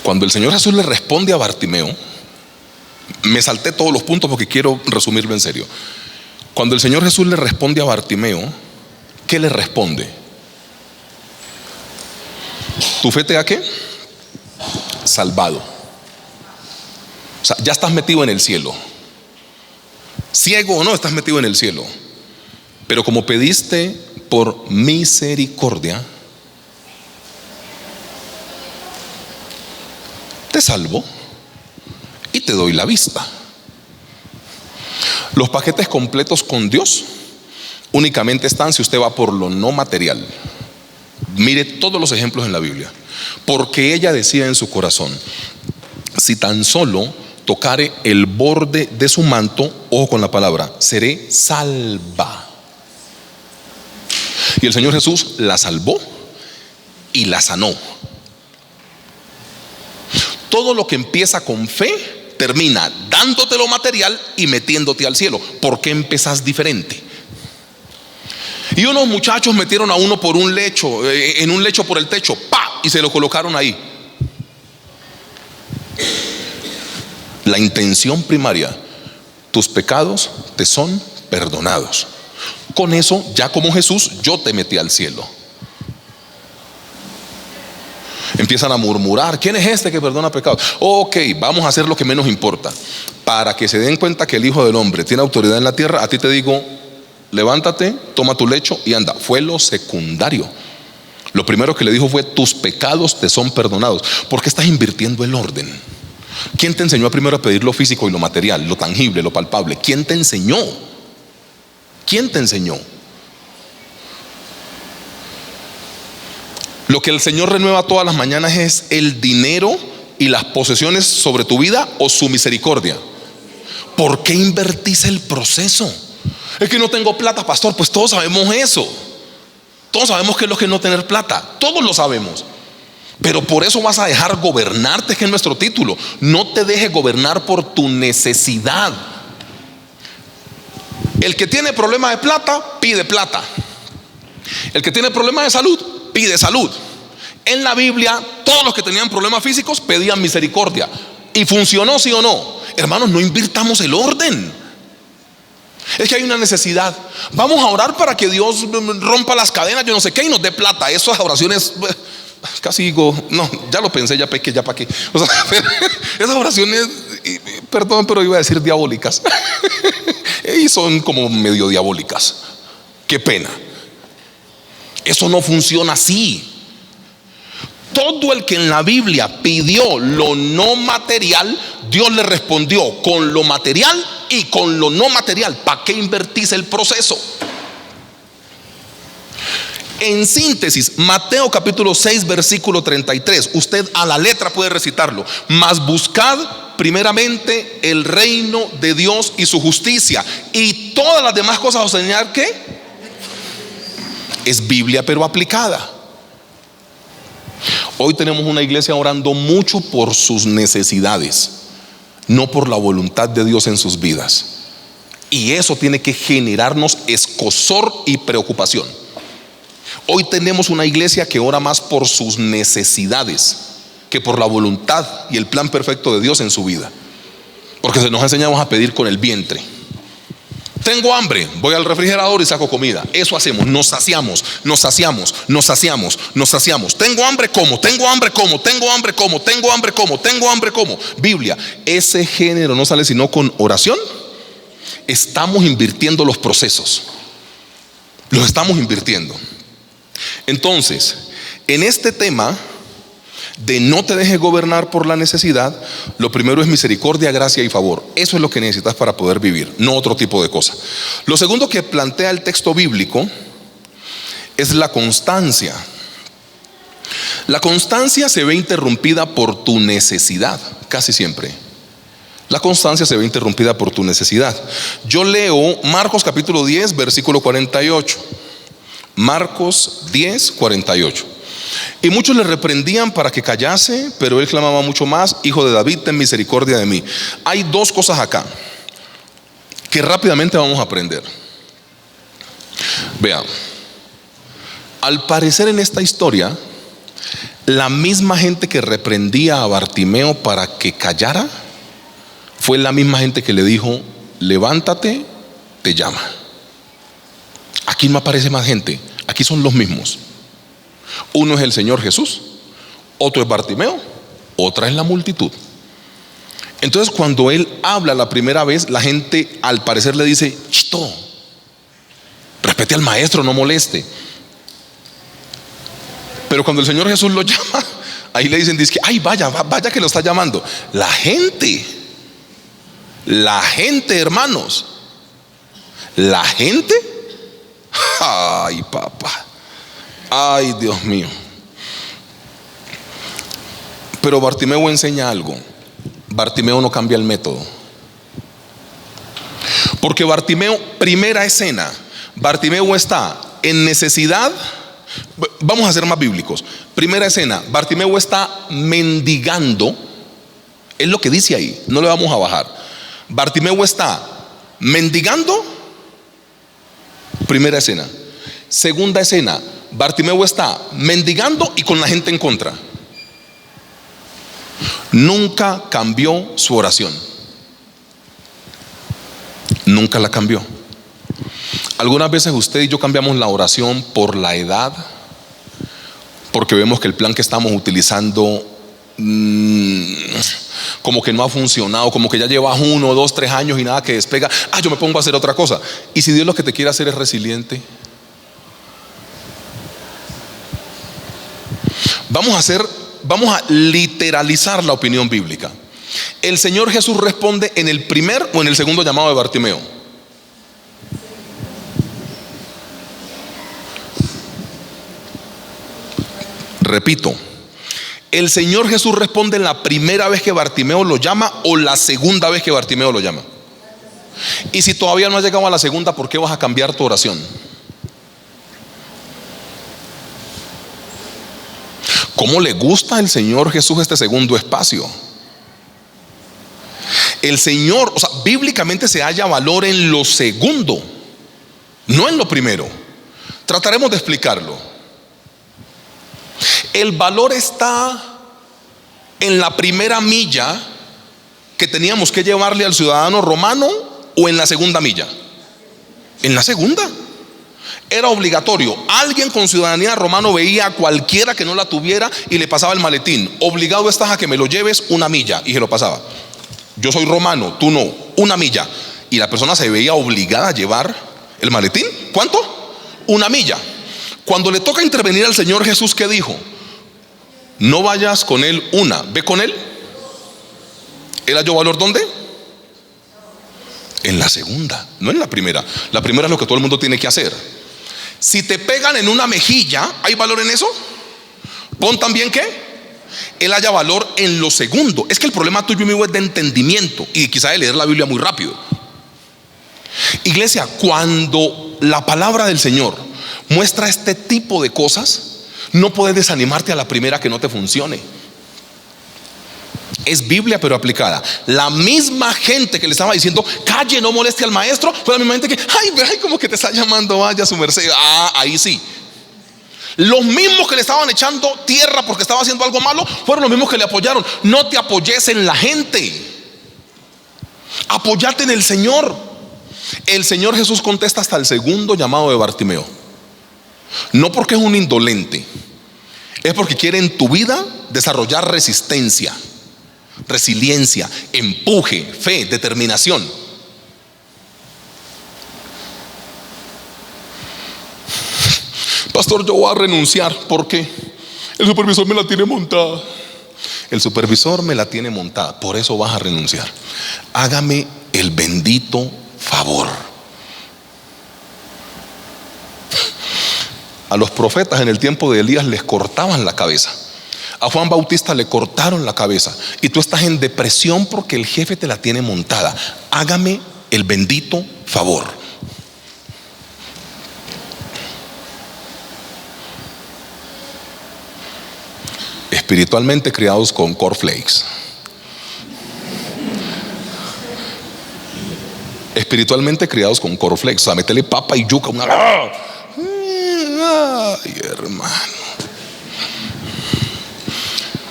Cuando el Señor Jesús le responde a Bartimeo, me salté todos los puntos porque quiero resumirlo en serio. Cuando el Señor Jesús le responde a Bartimeo, ¿qué le responde? ¿Tu fe te ha qué? Salvado. O sea, ya estás metido en el cielo. Ciego o no, estás metido en el cielo. Pero como pediste por misericordia, te salvo y te doy la vista. Los paquetes completos con Dios únicamente están si usted va por lo no material. Mire todos los ejemplos en la Biblia. Porque ella decía en su corazón: si tan solo tocare el borde de su manto, ojo con la palabra, seré salva. Y el Señor Jesús la salvó y la sanó. Todo lo que empieza con fe termina dándote lo material y metiéndote al cielo. ¿Por qué empezás diferente? Y unos muchachos metieron a uno por un lecho, en un lecho por el techo, ¡pa! Y se lo colocaron ahí. La intención primaria: tus pecados te son perdonados. Con eso, ya como Jesús, yo te metí al cielo. Empiezan a murmurar: ¿quién es este que perdona pecados? Ok, vamos a hacer lo que menos importa. Para que se den cuenta que el Hijo del Hombre tiene autoridad en la tierra, a ti te digo: levántate, toma tu lecho y anda. Fue lo secundario. Lo primero que le dijo fue: tus pecados te son perdonados. ¿Por qué estás invirtiendo el orden? ¿Quién te enseñó primero a pedir lo físico y lo material, lo tangible, lo palpable? ¿Quién te enseñó? ¿Quién te enseñó? Lo que el Señor renueva todas las mañanas es el dinero y las posesiones sobre tu vida, o su misericordia. ¿Por qué invertís el proceso? Es que no tengo plata, pastor. Pues todos sabemos eso. Todos sabemos qué es lo que es no tener plata. Todos lo sabemos. Pero por eso vas a dejar gobernarte, que es nuestro título. No te dejes gobernar por tu necesidad. El que tiene problema de plata, pide plata. El que tiene problema de salud, pide salud. En la Biblia, todos los que tenían problemas físicos pedían misericordia. ¿Y funcionó, sí o no? Hermanos, no invirtamos el orden. Es que hay una necesidad. Vamos a orar para que Dios rompa las cadenas, yo no sé qué, y nos dé plata. Esas oraciones, casi digo, no, ya lo pensé, ya pequé, ya para qué. O sea, esas oraciones, perdón, pero iba a decir diabólicas. Y son como medio diabólicas. Qué pena. Eso no funciona así. Todo el que en la Biblia pidió lo no material, Dios le respondió con lo material y con lo no material, ¿para qué invertís el proceso? En síntesis, Mateo capítulo 6 versículo 33, usted a la letra puede recitarlo: mas buscad primeramente el reino de Dios y su justicia, y todas las demás cosas os añadirán. ¿Qué? Es Biblia pero aplicada. Hoy tenemos una iglesia orando mucho por sus necesidades, no por la voluntad de Dios en sus vidas, y eso tiene que generarnos escozor y preocupación. Hoy tenemos una iglesia que ora más por sus necesidades que por la voluntad y el plan perfecto de Dios en su vida, porque se nos enseñamos a pedir con el vientre. Tengo hambre, voy al refrigerador y saco comida. Eso hacemos, nos saciamos. Tengo hambre, como, tengo hambre, como, tengo hambre, como, tengo hambre, como, tengo hambre, como. Biblia, ese género no sale sino con oración. Estamos invirtiendo los procesos, los estamos invirtiendo. Entonces, en este tema de no te dejes gobernar por la necesidad, lo primero es misericordia, gracia y favor. Eso es lo que necesitas para poder vivir, no otro tipo de cosa. Lo segundo que plantea el texto bíblico es la constancia. La constancia se ve interrumpida por tu necesidad, casi siempre. La constancia se ve interrumpida por tu necesidad. Yo leo Marcos capítulo 10 versículo 48. Marcos 10, 48. Y muchos le reprendían para que callase, pero él clamaba mucho más: Hijo de David, ten misericordia de mí. Hay dos cosas acá que rápidamente vamos a aprender. Vean, al parecer en esta historia, la misma gente que reprendía a Bartimeo para que callara fue la misma gente que le dijo: levántate, te llama. Aquí no aparece más gente, aquí son los mismos. Uno es el Señor Jesús, otro es Bartimeo, otra es la multitud. Entonces, cuando él habla la primera vez, la gente al parecer le dice: chito, respete al maestro, no moleste. Pero cuando el Señor Jesús lo llama, ahí le dicen: dice, ay, vaya que lo está llamando. La gente, hermanos, la gente. Ay, papá, ay, Dios mío. Pero Bartimeo enseña algo. Bartimeo no cambia el método, porque Bartimeo, primera escena, Bartimeo está en necesidad. Vamos a ser más bíblicos. Primera escena, Bartimeo está mendigando. Es lo que dice ahí, no le vamos a bajar. Bartimeo está mendigando. Primera escena. Segunda escena, Bartimeo está mendigando y con la gente en contra. Nunca cambió su oración. Nunca la cambió. Algunas veces usted y yo cambiamos la oración por la edad, porque vemos que el plan que estamos utilizando como que no ha funcionado, como que ya llevas 1, 2, 3 años y nada que despega. Yo me pongo a hacer otra cosa. Y si Dios lo que te quiere hacer es resiliente, vamos a literalizar la opinión bíblica. El Señor Jesús responde en el primer o en el segundo llamado de Bartimeo. Repito, el Señor Jesús responde en la primera vez que Bartimeo lo llama o la segunda vez que Bartimeo lo llama. Y si todavía no has llegado a la segunda, ¿por qué vas a cambiar tu oración? ¿Cómo le gusta al Señor Jesús este segundo espacio? El Señor, bíblicamente se halla valor en lo segundo, no en lo primero. Trataremos de explicarlo. El valor está en la primera milla que teníamos que llevarle al ciudadano romano, o en la segunda milla. En la segunda. Era obligatorio. Alguien con ciudadanía romano veía a cualquiera que no la tuviera y le pasaba el maletín. Obligado estás a que me lo lleves 1 milla, y se lo pasaba. Yo soy romano, tú no, 1 milla. Y la persona se veía obligada a llevar el maletín. ¿Cuánto? 1 milla. Cuando le toca intervenir al Señor Jesús, ¿qué dijo? No vayas con él 1, ve con él. ¿Él halló valor dónde? En la segunda, no en la primera. La primera es lo que todo el mundo tiene que hacer. Si te pegan en una mejilla, ¿hay valor en eso? Pon también que Él haya valor en lo segundo. Es que el problema tuyo y mío es de entendimiento y quizá de leer la Biblia muy rápido. Iglesia, cuando la palabra del Señor muestra este tipo de cosas, no puedes desanimarte a la primera que no te funcione. Es Biblia pero aplicada. La misma gente que le estaba diciendo calle, no moleste al maestro, fue la misma gente que ay, como que te está llamando, vaya su merced. Ahí sí. Los mismos que le estaban echando tierra porque estaba haciendo algo malo fueron los mismos que le apoyaron. No te apoyes en la gente, apóyate en el Señor. El Señor Jesús contesta hasta el segundo llamado de Bartimeo. No porque es un indolente, es porque quiere en tu vida desarrollar resistencia, resiliencia, empuje, fe, determinación. Pastor, yo voy a renunciar porque el supervisor me la tiene montada. El supervisor me la tiene montada, por eso vas a renunciar. Hágame el bendito favor. A los profetas en el tiempo de Elías les cortaban la cabeza. A Juan Bautista le cortaron la cabeza. Y tú estás en depresión porque el jefe te la tiene montada. Hágame el bendito favor. Espiritualmente criados con cornflakes. Espiritualmente criados con cornflakes. O sea, métele papa y yuca. Ay, hermano.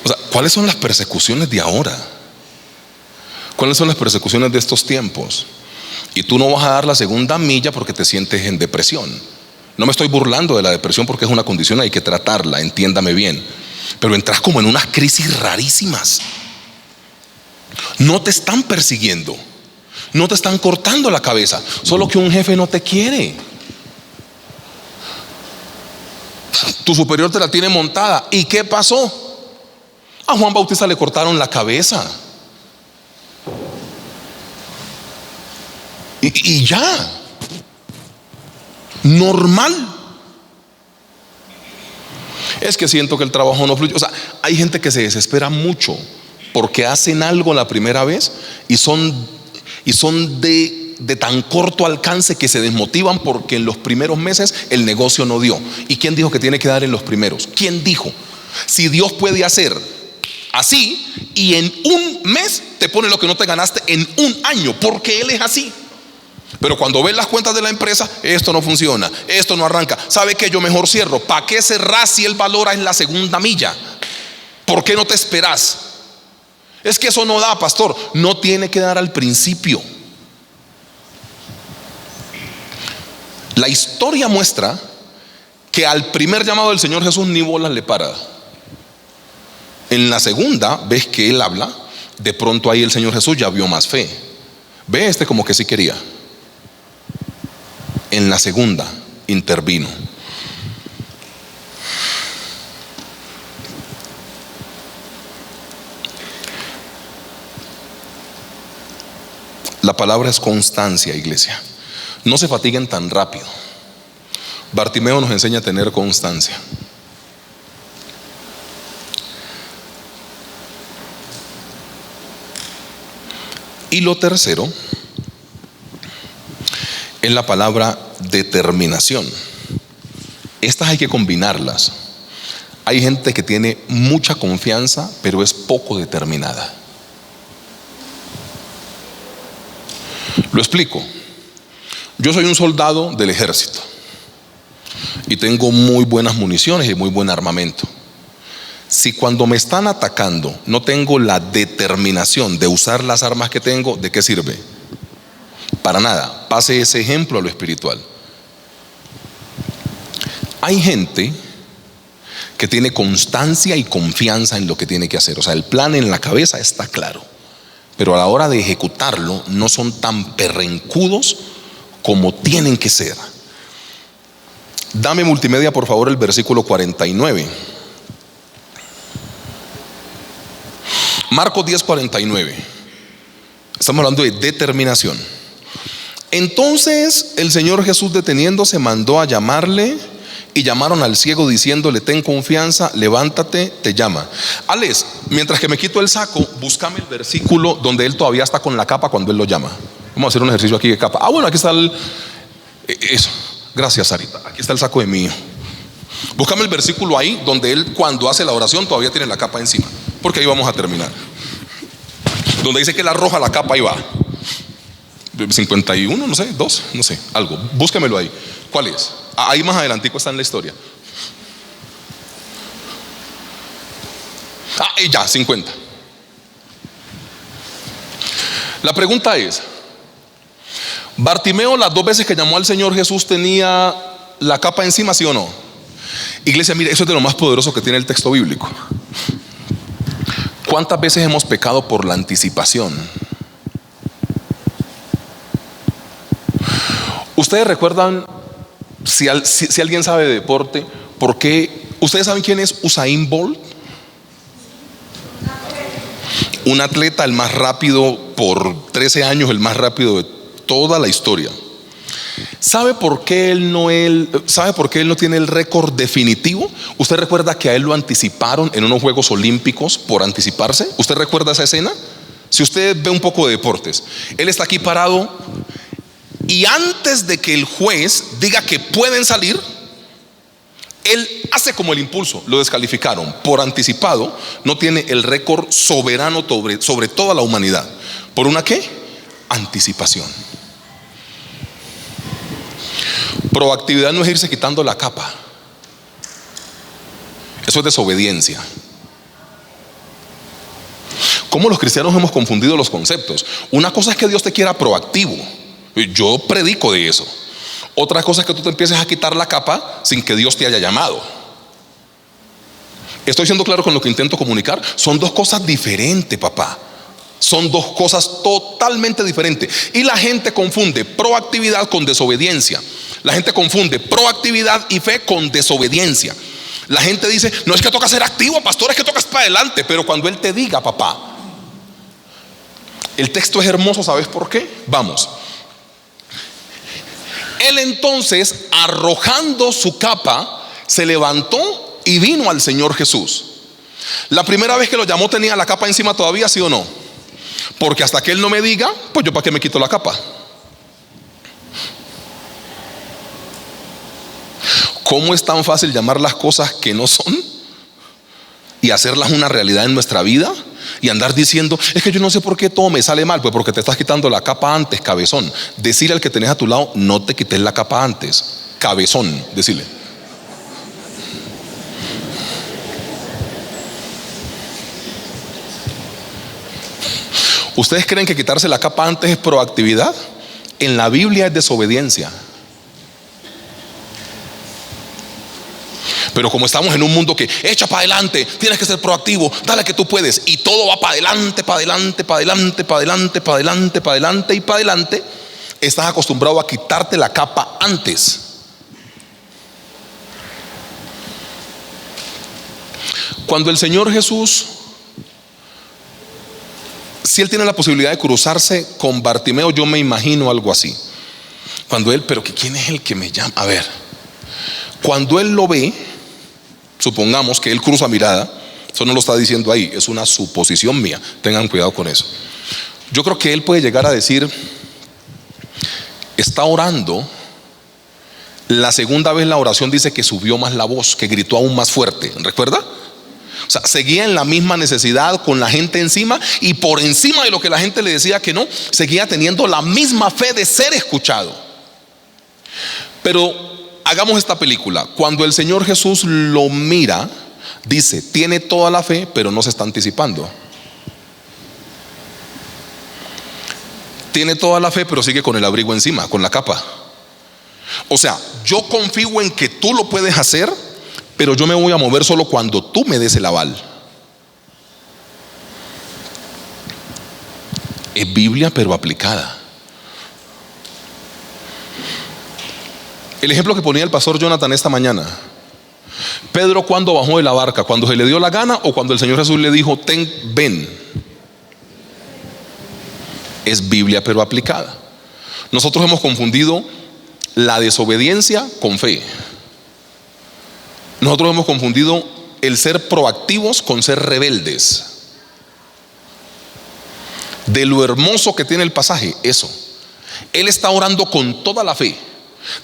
O sea, ¿cuáles son las persecuciones de ahora? ¿Cuáles son las persecuciones de estos tiempos? Y tú no vas a dar la segunda milla porque te sientes en depresión. No me estoy burlando de la depresión porque es una condición, hay que tratarla, entiéndame bien. Pero entras como en unas crisis rarísimas. No te están persiguiendo, no te están cortando la cabeza, solo que un jefe no te quiere. Tu superior te la tiene montada. ¿Y qué pasó? A Juan Bautista le cortaron la cabeza. Y ya. Normal. Es que siento que el trabajo no fluye. O sea, hay gente que se desespera mucho porque hacen algo la primera vez y son de tan corto alcance que se desmotivan porque en los primeros meses el negocio no dio. ¿Y quién dijo que tiene que dar en los primeros? ¿Quién dijo? Si Dios puede hacer así y en un mes te pone lo que no te ganaste en un año, porque Él es así. Pero cuando ves las cuentas de la empresa, esto no funciona, esto no arranca. ¿Sabe qué? Yo mejor cierro. ¿Para qué cerrar si Él valora en la segunda milla? ¿Por qué no te esperas? Es que eso no da, pastor. No tiene que dar al principio. La historia muestra que al primer llamado del Señor Jesús ni bolas le para. En la segunda ves que Él habla. De pronto ahí el Señor Jesús ya vio más fe. Ve como que sí quería. En la segunda intervino. La palabra es constancia, iglesia. No se fatiguen tan rápido. Bartimeo nos enseña a tener constancia. Y lo tercero es la palabra determinación. Estas hay que combinarlas. Hay gente que tiene mucha confianza, pero es poco determinada. Lo explico. Yo soy un soldado del ejército y tengo muy buenas municiones y muy buen armamento. Si cuando me están atacando no tengo la determinación de usar las armas que tengo, ¿de qué sirve? Para nada. Pase ese ejemplo a lo espiritual. Hay gente que tiene constancia y confianza en lo que tiene que hacer. O sea, el plan en la cabeza está claro, pero a la hora de ejecutarlo no son tan perrencudos como tienen que ser. Dame multimedia por favor el versículo 49. Marcos 10:49. Estamos hablando de determinación. Entonces el Señor Jesús, deteniéndose, mandó a llamarle, y llamaron al ciego diciéndole: ten confianza, levántate, te llama. Alex, mientras que me quito el saco, búscame el versículo donde él todavía está con la capa cuando él lo llama. Vamos a hacer un ejercicio aquí de capa. Bueno, aquí está eso. Gracias, Sarita. Aquí está el saco de mí. Búscame el versículo ahí donde él, cuando hace la oración, todavía tiene la capa encima, porque ahí vamos a terminar. Donde dice que él arroja la capa, ahí va. 51, no sé, 2, no sé, algo. Búscamelo ahí. ¿Cuál es? Ahí más adelantico está en la historia. Y ya, 50. La pregunta es: Bartimeo, las 2 veces que llamó al Señor Jesús, ¿tenía la capa encima, sí o no? Iglesia, mire, eso es de lo más poderoso que tiene el texto bíblico. ¿Cuántas veces hemos pecado por la anticipación? Ustedes recuerdan, si alguien sabe de deporte, ¿por qué? ¿Ustedes saben quién es Usain Bolt? Un atleta, el más rápido por 13 años, el más rápido de toda la historia. ¿Sabe por qué él no tiene el récord definitivo? ¿Usted recuerda que a él lo anticiparon en unos Juegos Olímpicos por anticiparse? ¿Usted recuerda esa escena? Si usted ve un poco de deportes, él está aquí parado, y antes de que el juez diga que pueden salir, él hace como el impulso. Lo descalificaron por anticipado. No tiene el récord soberano sobre toda la humanidad. ¿Por una qué? Anticipación. Proactividad no es irse quitando la capa. Eso es desobediencia. ¿Cómo los cristianos hemos confundido los conceptos? Una cosa es que Dios te quiera proactivo. Yo predico de eso. Otra cosa es que tú te empieces a quitar la capa sin que Dios te haya llamado. ¿Estoy siendo claro con lo que intento comunicar? Son 2 cosas diferentes, papá. Son 2 cosas totalmente diferentes. Y la gente confunde proactividad con desobediencia. La gente confunde proactividad y fe con desobediencia. La gente dice: no es que toca ser activo, pastor, es que tocas para adelante. Pero cuando él te diga, papá, el texto es hermoso. ¿Sabes por qué? Vamos. Él entonces, arrojando su capa, se levantó y vino al Señor Jesús. La primera vez que lo llamó, ¿tenía la capa encima todavía, sí o no? Porque hasta que él no me diga, pues yo para qué me quito la capa. ¿Cómo es tan fácil llamar las cosas que no son y hacerlas una realidad en nuestra vida? Y andar diciendo: es que yo no sé por qué todo me sale mal. Pues porque te estás quitando la capa antes, cabezón. Decirle al que tenés a tu lado: no te quites la capa antes, cabezón. Decirle. ¿Ustedes creen que quitarse la capa antes es proactividad? En la Biblia es desobediencia. Pero como estamos en un mundo que echa para adelante, tienes que ser proactivo, dale que tú puedes, y todo va para adelante, para adelante, para adelante, para adelante, para adelante, para adelante y para adelante, estás acostumbrado a quitarte la capa antes. Cuando el Señor Jesús, si él tiene la posibilidad de cruzarse con Bartimeo, yo me imagino algo así. Cuando él, pero ¿quién es el que me llama? A ver, cuando él lo ve, supongamos que él cruza mirada, eso no lo está diciendo ahí, es una suposición mía, tengan cuidado con eso. Yo creo que él puede llegar a decir: está orando. La segunda vez la oración dice que subió más la voz, que gritó aún más fuerte, ¿recuerda? O sea, seguía en la misma necesidad, con la gente encima, y por encima de lo que la gente le decía que no, seguía teniendo la misma fe de ser escuchado. Pero hagamos esta película. Cuando el Señor Jesús lo mira, dice: tiene toda la fe, pero no se está anticipando. Tiene toda la fe, pero sigue con el abrigo encima, con la capa. O sea, yo confío en que tú lo puedes hacer, pero yo me voy a mover solo cuando tú me des el aval. Es Biblia, pero aplicada. El ejemplo que ponía el pastor Jonathan esta mañana: Pedro, ¿cuándo bajó de la barca? ¿Cuando se le dio la gana o cuando el Señor Jesús le dijo: ven? Es Biblia, pero aplicada. Nosotros hemos confundido la desobediencia con fe. Nosotros hemos confundido el ser proactivos con ser rebeldes. De lo hermoso que tiene el pasaje, eso. Él está orando con toda la fe.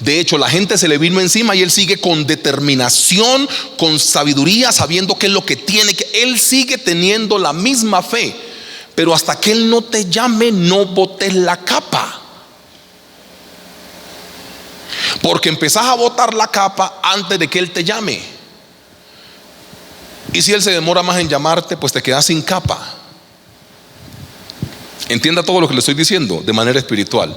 De hecho, la gente se le vino encima y él sigue con determinación, con sabiduría, sabiendo qué es lo que tiene. Él sigue teniendo la misma fe. Pero hasta que él no te llame, no botes la capa. Porque empezás a botar la capa antes de que él te llame. Y si él se demora más en llamarte, pues te quedas sin capa. Entienda todo lo que le estoy diciendo de manera espiritual.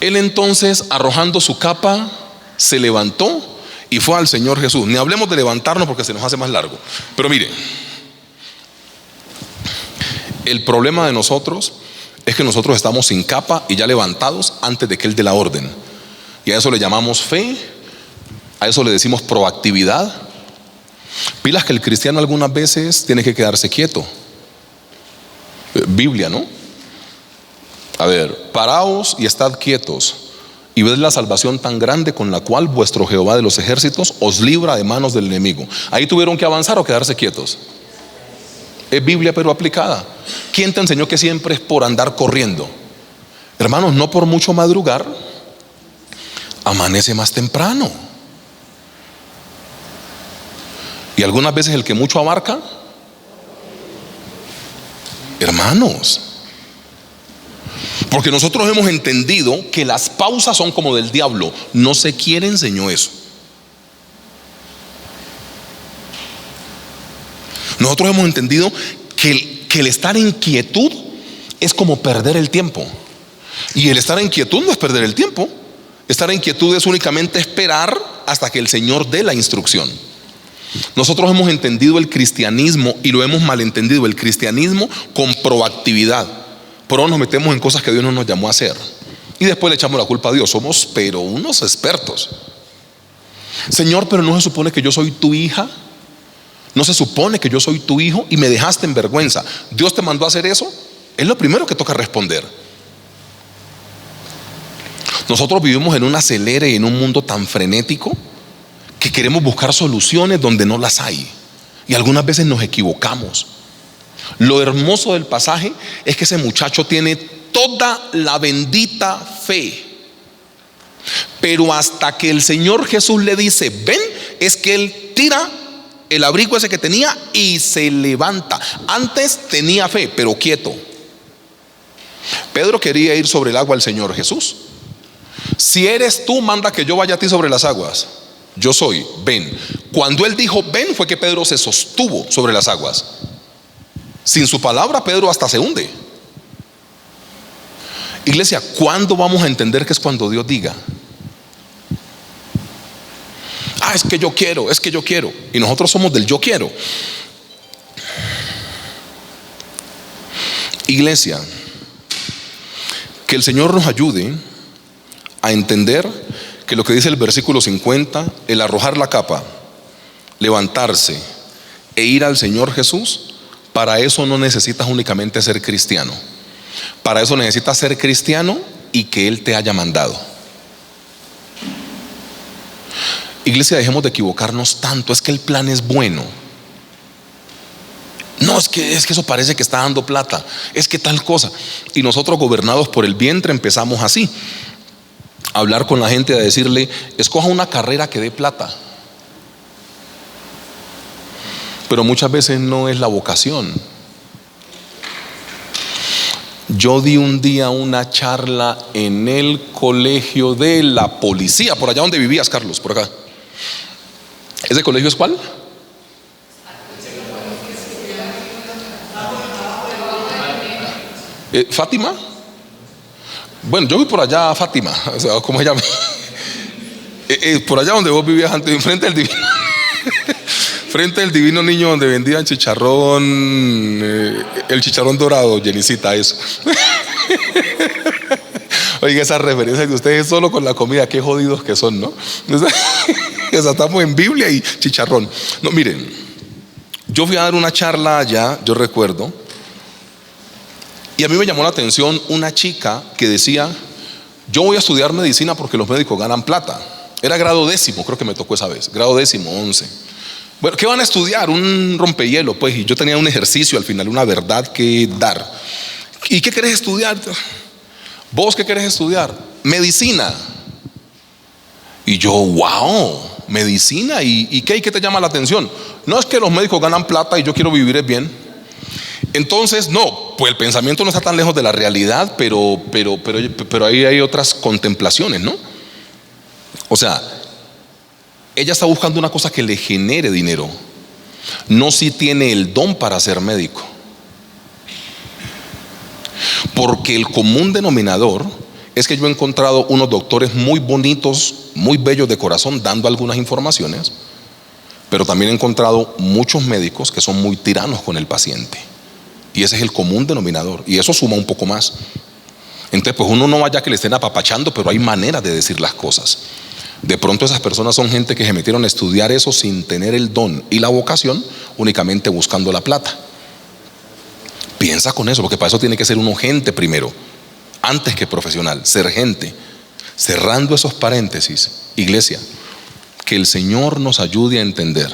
Él entonces, arrojando su capa, se levantó y fue al Señor Jesús. Ni hablemos de levantarnos porque se nos hace más largo. Pero mire, el problema de nosotros es que nosotros estamos sin capa y ya levantados antes de que Él dé la orden. Y a eso le llamamos fe, a eso le decimos proactividad. Pilas que el cristiano algunas veces tiene que quedarse quieto. Biblia, ¿no? A ver, paraos y estad quietos y ved la salvación tan grande con la cual vuestro Jehová de los ejércitos os libra de manos del enemigo. Ahí tuvieron que avanzar o quedarse quietos. Es Biblia pero aplicada. ¿Quién te enseñó que siempre es por andar corriendo? Hermanos, no por mucho madrugar amanece más temprano. Y algunas veces el que mucho abarca, hermanos, porque nosotros hemos entendido que las pausas son como del diablo. No sé quién enseñó eso. Nosotros hemos entendido que el estar en quietud es como perder el tiempo. Y el estar en quietud no es perder el tiempo. Estar en quietud es únicamente esperar hasta que el Señor dé la instrucción. Nosotros hemos entendido el cristianismo y lo hemos malentendido, el cristianismo con proactividad. Por ahora nos metemos en cosas que Dios no nos llamó a hacer y después le echamos la culpa a Dios. Somos pero unos expertos. Señor, pero no se supone que yo soy tu hija. No se supone que yo soy tu hijo y me dejaste en vergüenza. ¿Dios te mandó a hacer eso? Es lo primero que toca responder. Nosotros vivimos en un acelere y en un mundo tan frenético que queremos buscar soluciones donde no las hay. Y algunas veces nos equivocamos. Lo hermoso del pasaje es que ese muchacho tiene toda la bendita fe. Pero hasta que el Señor Jesús le dice, ven, es que él tira el abrigo ese que tenía y se levanta. Antes tenía fe, pero quieto. Pedro quería ir sobre el agua al Señor Jesús. Si eres tú, manda que yo vaya a ti sobre las aguas. Yo soy, ven. Cuando él dijo ven, fue que Pedro se sostuvo sobre las aguas. Sin su palabra, Pedro hasta se hunde. Iglesia, ¿cuándo vamos a entender que es cuando Dios diga? Es que yo quiero, es que yo quiero. Y nosotros somos del yo quiero. Iglesia, que el Señor nos ayude a entender que lo que dice el versículo 50, el arrojar la capa, levantarse e ir al Señor Jesús, para eso no necesitas únicamente ser cristiano. Para eso necesitas ser cristiano y que Él te haya mandado. Iglesia, dejemos de equivocarnos tanto. Es que el plan es bueno. No, es que eso parece que está dando plata. Es que tal cosa. Y nosotros, gobernados por el vientre, empezamos así: a hablar con la gente, a decirle, escoja una carrera que dé plata. Pero muchas veces no es la vocación. Yo di un día una charla en el colegio de la policía, por allá donde vivías, Carlos, por acá. ¿Ese colegio es cuál? ¿Fátima? Bueno, yo vi por allá a Fátima, o sea, ¿cómo se llama? Por allá donde vos vivías antes, enfrente del divino. Frente al divino niño donde vendían chicharrón, el chicharrón dorado, Jenicita, eso. Oiga, esas referencias de ustedes solo con la comida, qué jodidos que son, ¿no? O sea, estamos en Biblia y chicharrón. No, miren, yo fui a dar una charla allá, yo recuerdo, Y a mí me llamó la atención una chica que decía: yo voy a estudiar medicina porque los médicos ganan plata. Era grado 10º, creo que me tocó esa vez, grado 10º, 11. Bueno, ¿qué van a estudiar? Un rompehielo, pues. Y yo tenía un ejercicio al final, una verdad que dar. ¿Y qué querés estudiar? ¿Vos qué querés estudiar? Medicina. Y yo, wow, medicina. ¿Y qué te llama la atención? No, es que los médicos ganan plata y yo quiero vivir bien. Entonces, no, pues el pensamiento no está tan lejos de la realidad, pero ahí hay otras contemplaciones, ¿no? O sea, ella está buscando una cosa que le genere dinero, no si tiene el don para ser médico. Porque el común denominador es que yo he encontrado unos doctores muy bonitos, muy bellos de corazón, dando algunas informaciones, pero también he encontrado muchos médicos que son muy tiranos con el paciente. Y ese es el común denominador, y eso suma un poco más. Entonces, pues uno no vaya que le estén apapachando, pero hay maneras de decir las cosas. De pronto esas personas son gente que se metieron a estudiar eso sin tener el don y la vocación, únicamente buscando la plata. Piensa con eso, porque para eso tiene que ser uno gente primero, antes que profesional, ser gente. Cerrando esos paréntesis, iglesia, que el Señor nos ayude a entender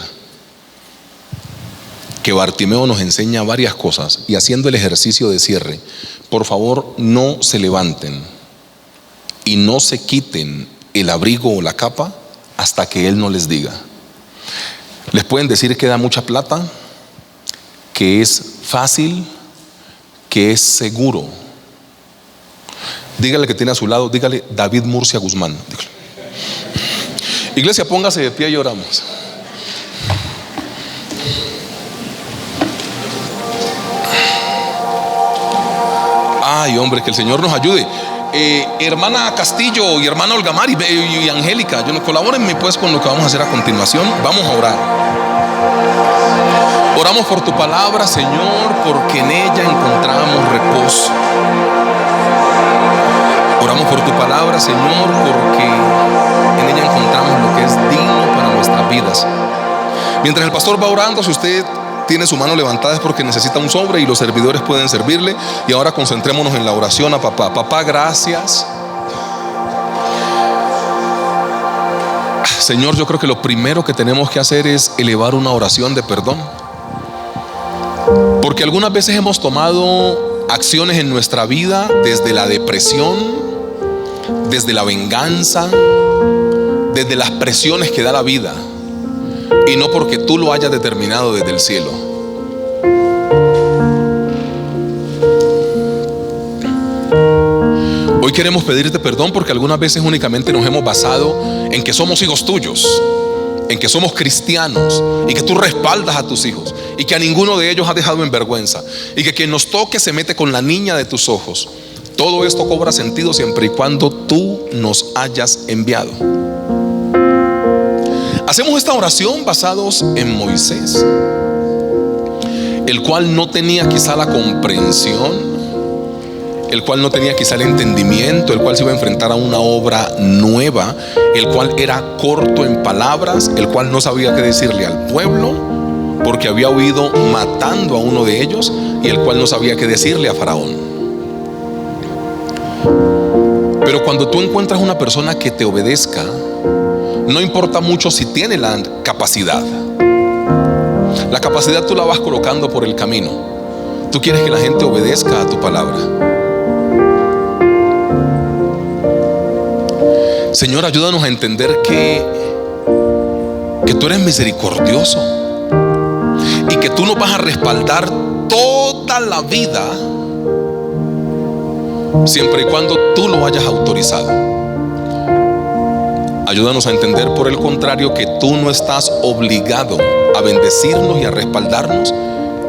que Bartimeo nos enseña varias cosas. Y haciendo el ejercicio de cierre, por favor, no se levanten y no se quiten el abrigo o la capa hasta que Él no les diga. Les pueden decir que da mucha plata, que es fácil, que es seguro. Dígale que tiene a su lado, dígale: David Murcia Guzmán. Dígale. Iglesia, póngase de pie y oramos. Ay, hombre, que el Señor nos ayude. Hermana Castillo y hermana Olgamar y Angélica, colabórenme pues con lo que vamos a hacer a continuación. Vamos a orar. Oramos por tu palabra, Señor, porque en ella encontramos reposo. Oramos por tu palabra, Señor, porque en ella encontramos lo que es digno para nuestras vidas. Mientras el pastor va orando, si usted tiene su mano levantada es porque necesita un sobre y los servidores pueden servirle. Y ahora concentrémonos en la oración a papá. Papá, gracias. Señor, yo creo que lo primero que tenemos que hacer es elevar una oración de perdón, porque algunas veces hemos tomado acciones en nuestra vida desde la depresión, desde la venganza, desde las presiones que da la vida, y no porque tú lo hayas determinado desde el cielo. Hoy queremos pedirte perdón porque algunas veces únicamente nos hemos basado en que somos hijos tuyos, en que somos cristianos y que tú respaldas a tus hijos y que a ninguno de ellos has dejado en vergüenza y que quien nos toque se mete con la niña de tus ojos. Todo esto cobra sentido siempre y cuando tú nos hayas enviado. Hacemos esta oración basados en Moisés, el cual no tenía quizá la comprensión, el cual no tenía quizá el entendimiento, el cual se iba a enfrentar a una obra nueva, el cual era corto en palabras, el cual no sabía qué decirle al pueblo porque había huido matando a uno de ellos, y el cual no sabía qué decirle a Faraón. Pero cuando tú encuentras una persona que te obedezca, no importa mucho si tiene la capacidad. La capacidad tú la vas colocando por el camino. Tú quieres que la gente obedezca a tu palabra. Señor, ayúdanos a entender que tú eres misericordioso y que tú nos vas a respaldar toda la vida siempre y cuando tú lo hayas autorizado. Ayúdanos a entender, por el contrario, que tú no estás obligado a bendecirnos y a respaldarnos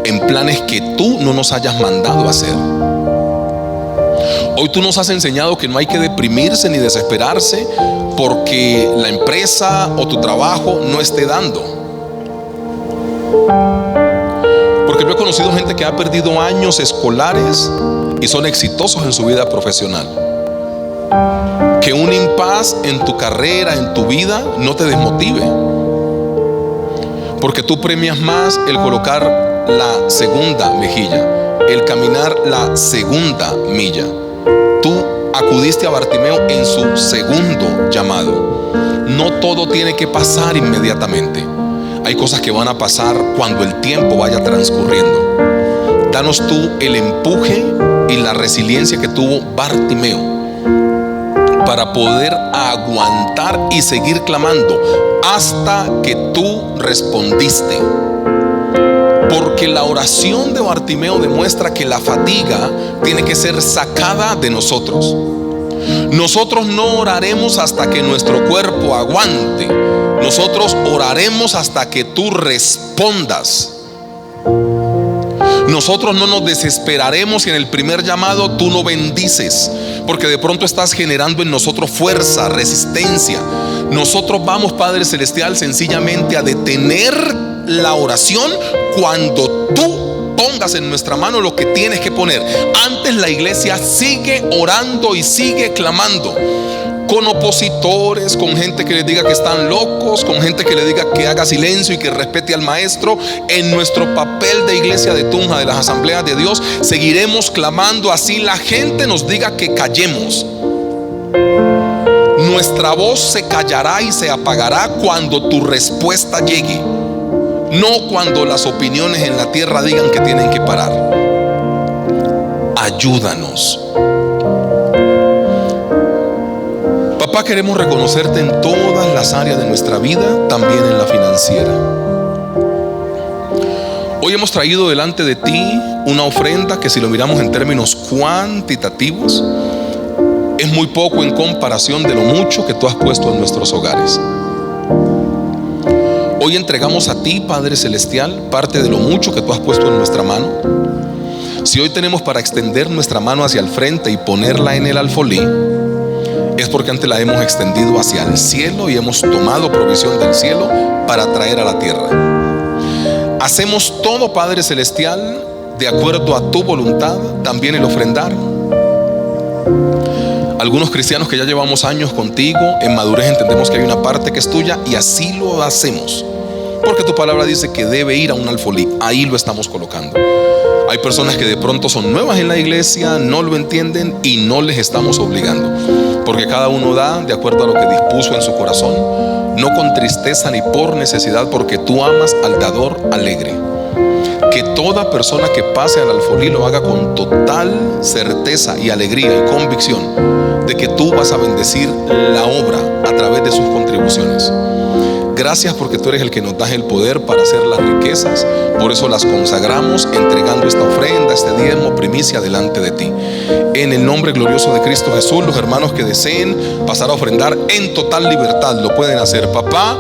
en planes que tú no nos hayas mandado a hacer. Hoy tú nos has enseñado que no hay que deprimirse ni desesperarse porque la empresa o tu trabajo no esté dando. Porque yo he conocido gente que ha perdido años escolares y son exitosos en su vida profesional. Que un impas en tu carrera, en tu vida, no te desmotive, porque tú premias más el colocar la segunda mejilla el caminar la segunda milla. Tú acudiste a Bartimeo en su segundo llamado. No todo tiene que pasar inmediatamente. Hay cosas que van a pasar cuando el tiempo vaya transcurriendo. Danos tú el empuje y la resiliencia que tuvo Bartimeo para poder aguantar y seguir clamando hasta que tú respondiste. Porque la oración de Bartimeo demuestra que la fatiga tiene que ser sacada de nosotros. Nosotros no oraremos hasta que nuestro cuerpo aguante. Nosotros oraremos hasta que tú respondas. Nosotros no nos desesperaremos si en el primer llamado tú no bendices, porque de pronto estás generando en nosotros fuerza, resistencia. Nosotros vamos, Padre Celestial, sencillamente a detener la oración cuando tú pongas en nuestra mano lo que tienes que poner. Antes la iglesia sigue orando y sigue clamando, con opositores, con gente que les diga que están locos, con gente que le diga que haga silencio y que respete al maestro. En nuestro papel de iglesia de Tunja, de las asambleas de Dios, seguiremos clamando así la gente nos diga que callemos. Nuestra voz se callará y se apagará cuando tu respuesta llegue, no cuando las opiniones en la tierra digan que tienen que parar. Ayúdanos. Papá, queremos reconocerte en todas las áreas de nuestra vida, también en la financiera. Hoy hemos traído delante de ti una ofrenda que, si lo miramos en términos cuantitativos, es muy poco en comparación de lo mucho que tú has puesto en nuestros hogares. Hoy entregamos a ti, Padre Celestial, parte de lo mucho que tú has puesto en nuestra mano. Si hoy tenemos para extender nuestra mano hacia el frente y ponerla en el alfolí, es porque antes la hemos extendido hacia el cielo y hemos tomado provisión del cielo para traer a la tierra. Hacemos todo, Padre Celestial, de acuerdo a tu voluntad, también el ofrendar. Algunos cristianos que ya llevamos años contigo, en madurez entendemos que hay una parte que es tuya y así lo hacemos, porque tu palabra dice que debe ir a un alfolí. Ahí lo estamos colocando. Hay personas que de pronto son nuevas en la iglesia, no lo entienden y no les estamos obligando, porque cada uno da de acuerdo a lo que dispuso en su corazón, no con tristeza ni por necesidad, porque tú amas al dador alegre. Que toda persona que pase al alfolí lo haga con total certeza y alegría y convicción de que tú vas a bendecir la obra a través de sus contribuciones. Gracias porque tú eres el que nos das el poder para hacer las riquezas. Por eso las consagramos entregando esta ofrenda, este diezmo, primicia delante de ti. En el nombre glorioso de Cristo Jesús, los hermanos que deseen pasar a ofrendar en total libertad lo pueden hacer. Papá,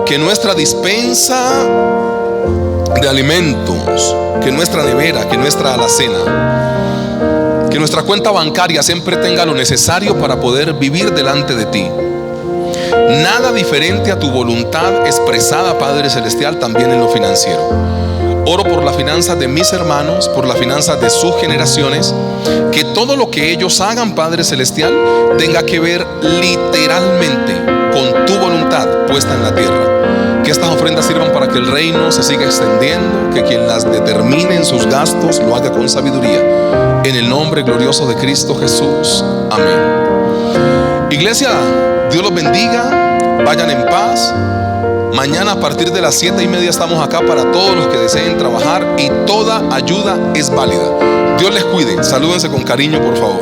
que nuestra dispensa de alimentos, que nuestra nevera, que nuestra alacena, que nuestra cuenta bancaria siempre tenga lo necesario para poder vivir delante de ti. Nada diferente a tu voluntad expresada, Padre Celestial, también en lo financiero. Oro por las finanzas de mis hermanos, por las finanzas de sus generaciones, que todo lo que ellos hagan, Padre Celestial, tenga que ver literalmente con tu voluntad puesta en la tierra. Que estas ofrendas sirvan para que el reino se siga extendiendo, que quien las determine en sus gastos lo haga con sabiduría. En el nombre glorioso de Cristo Jesús. Amén. Iglesia, Dios los bendiga, vayan en paz. Mañana a partir de las 7:30 estamos acá para todos los que deseen trabajar y toda ayuda es válida. Dios les cuide, salúdense con cariño, por favor.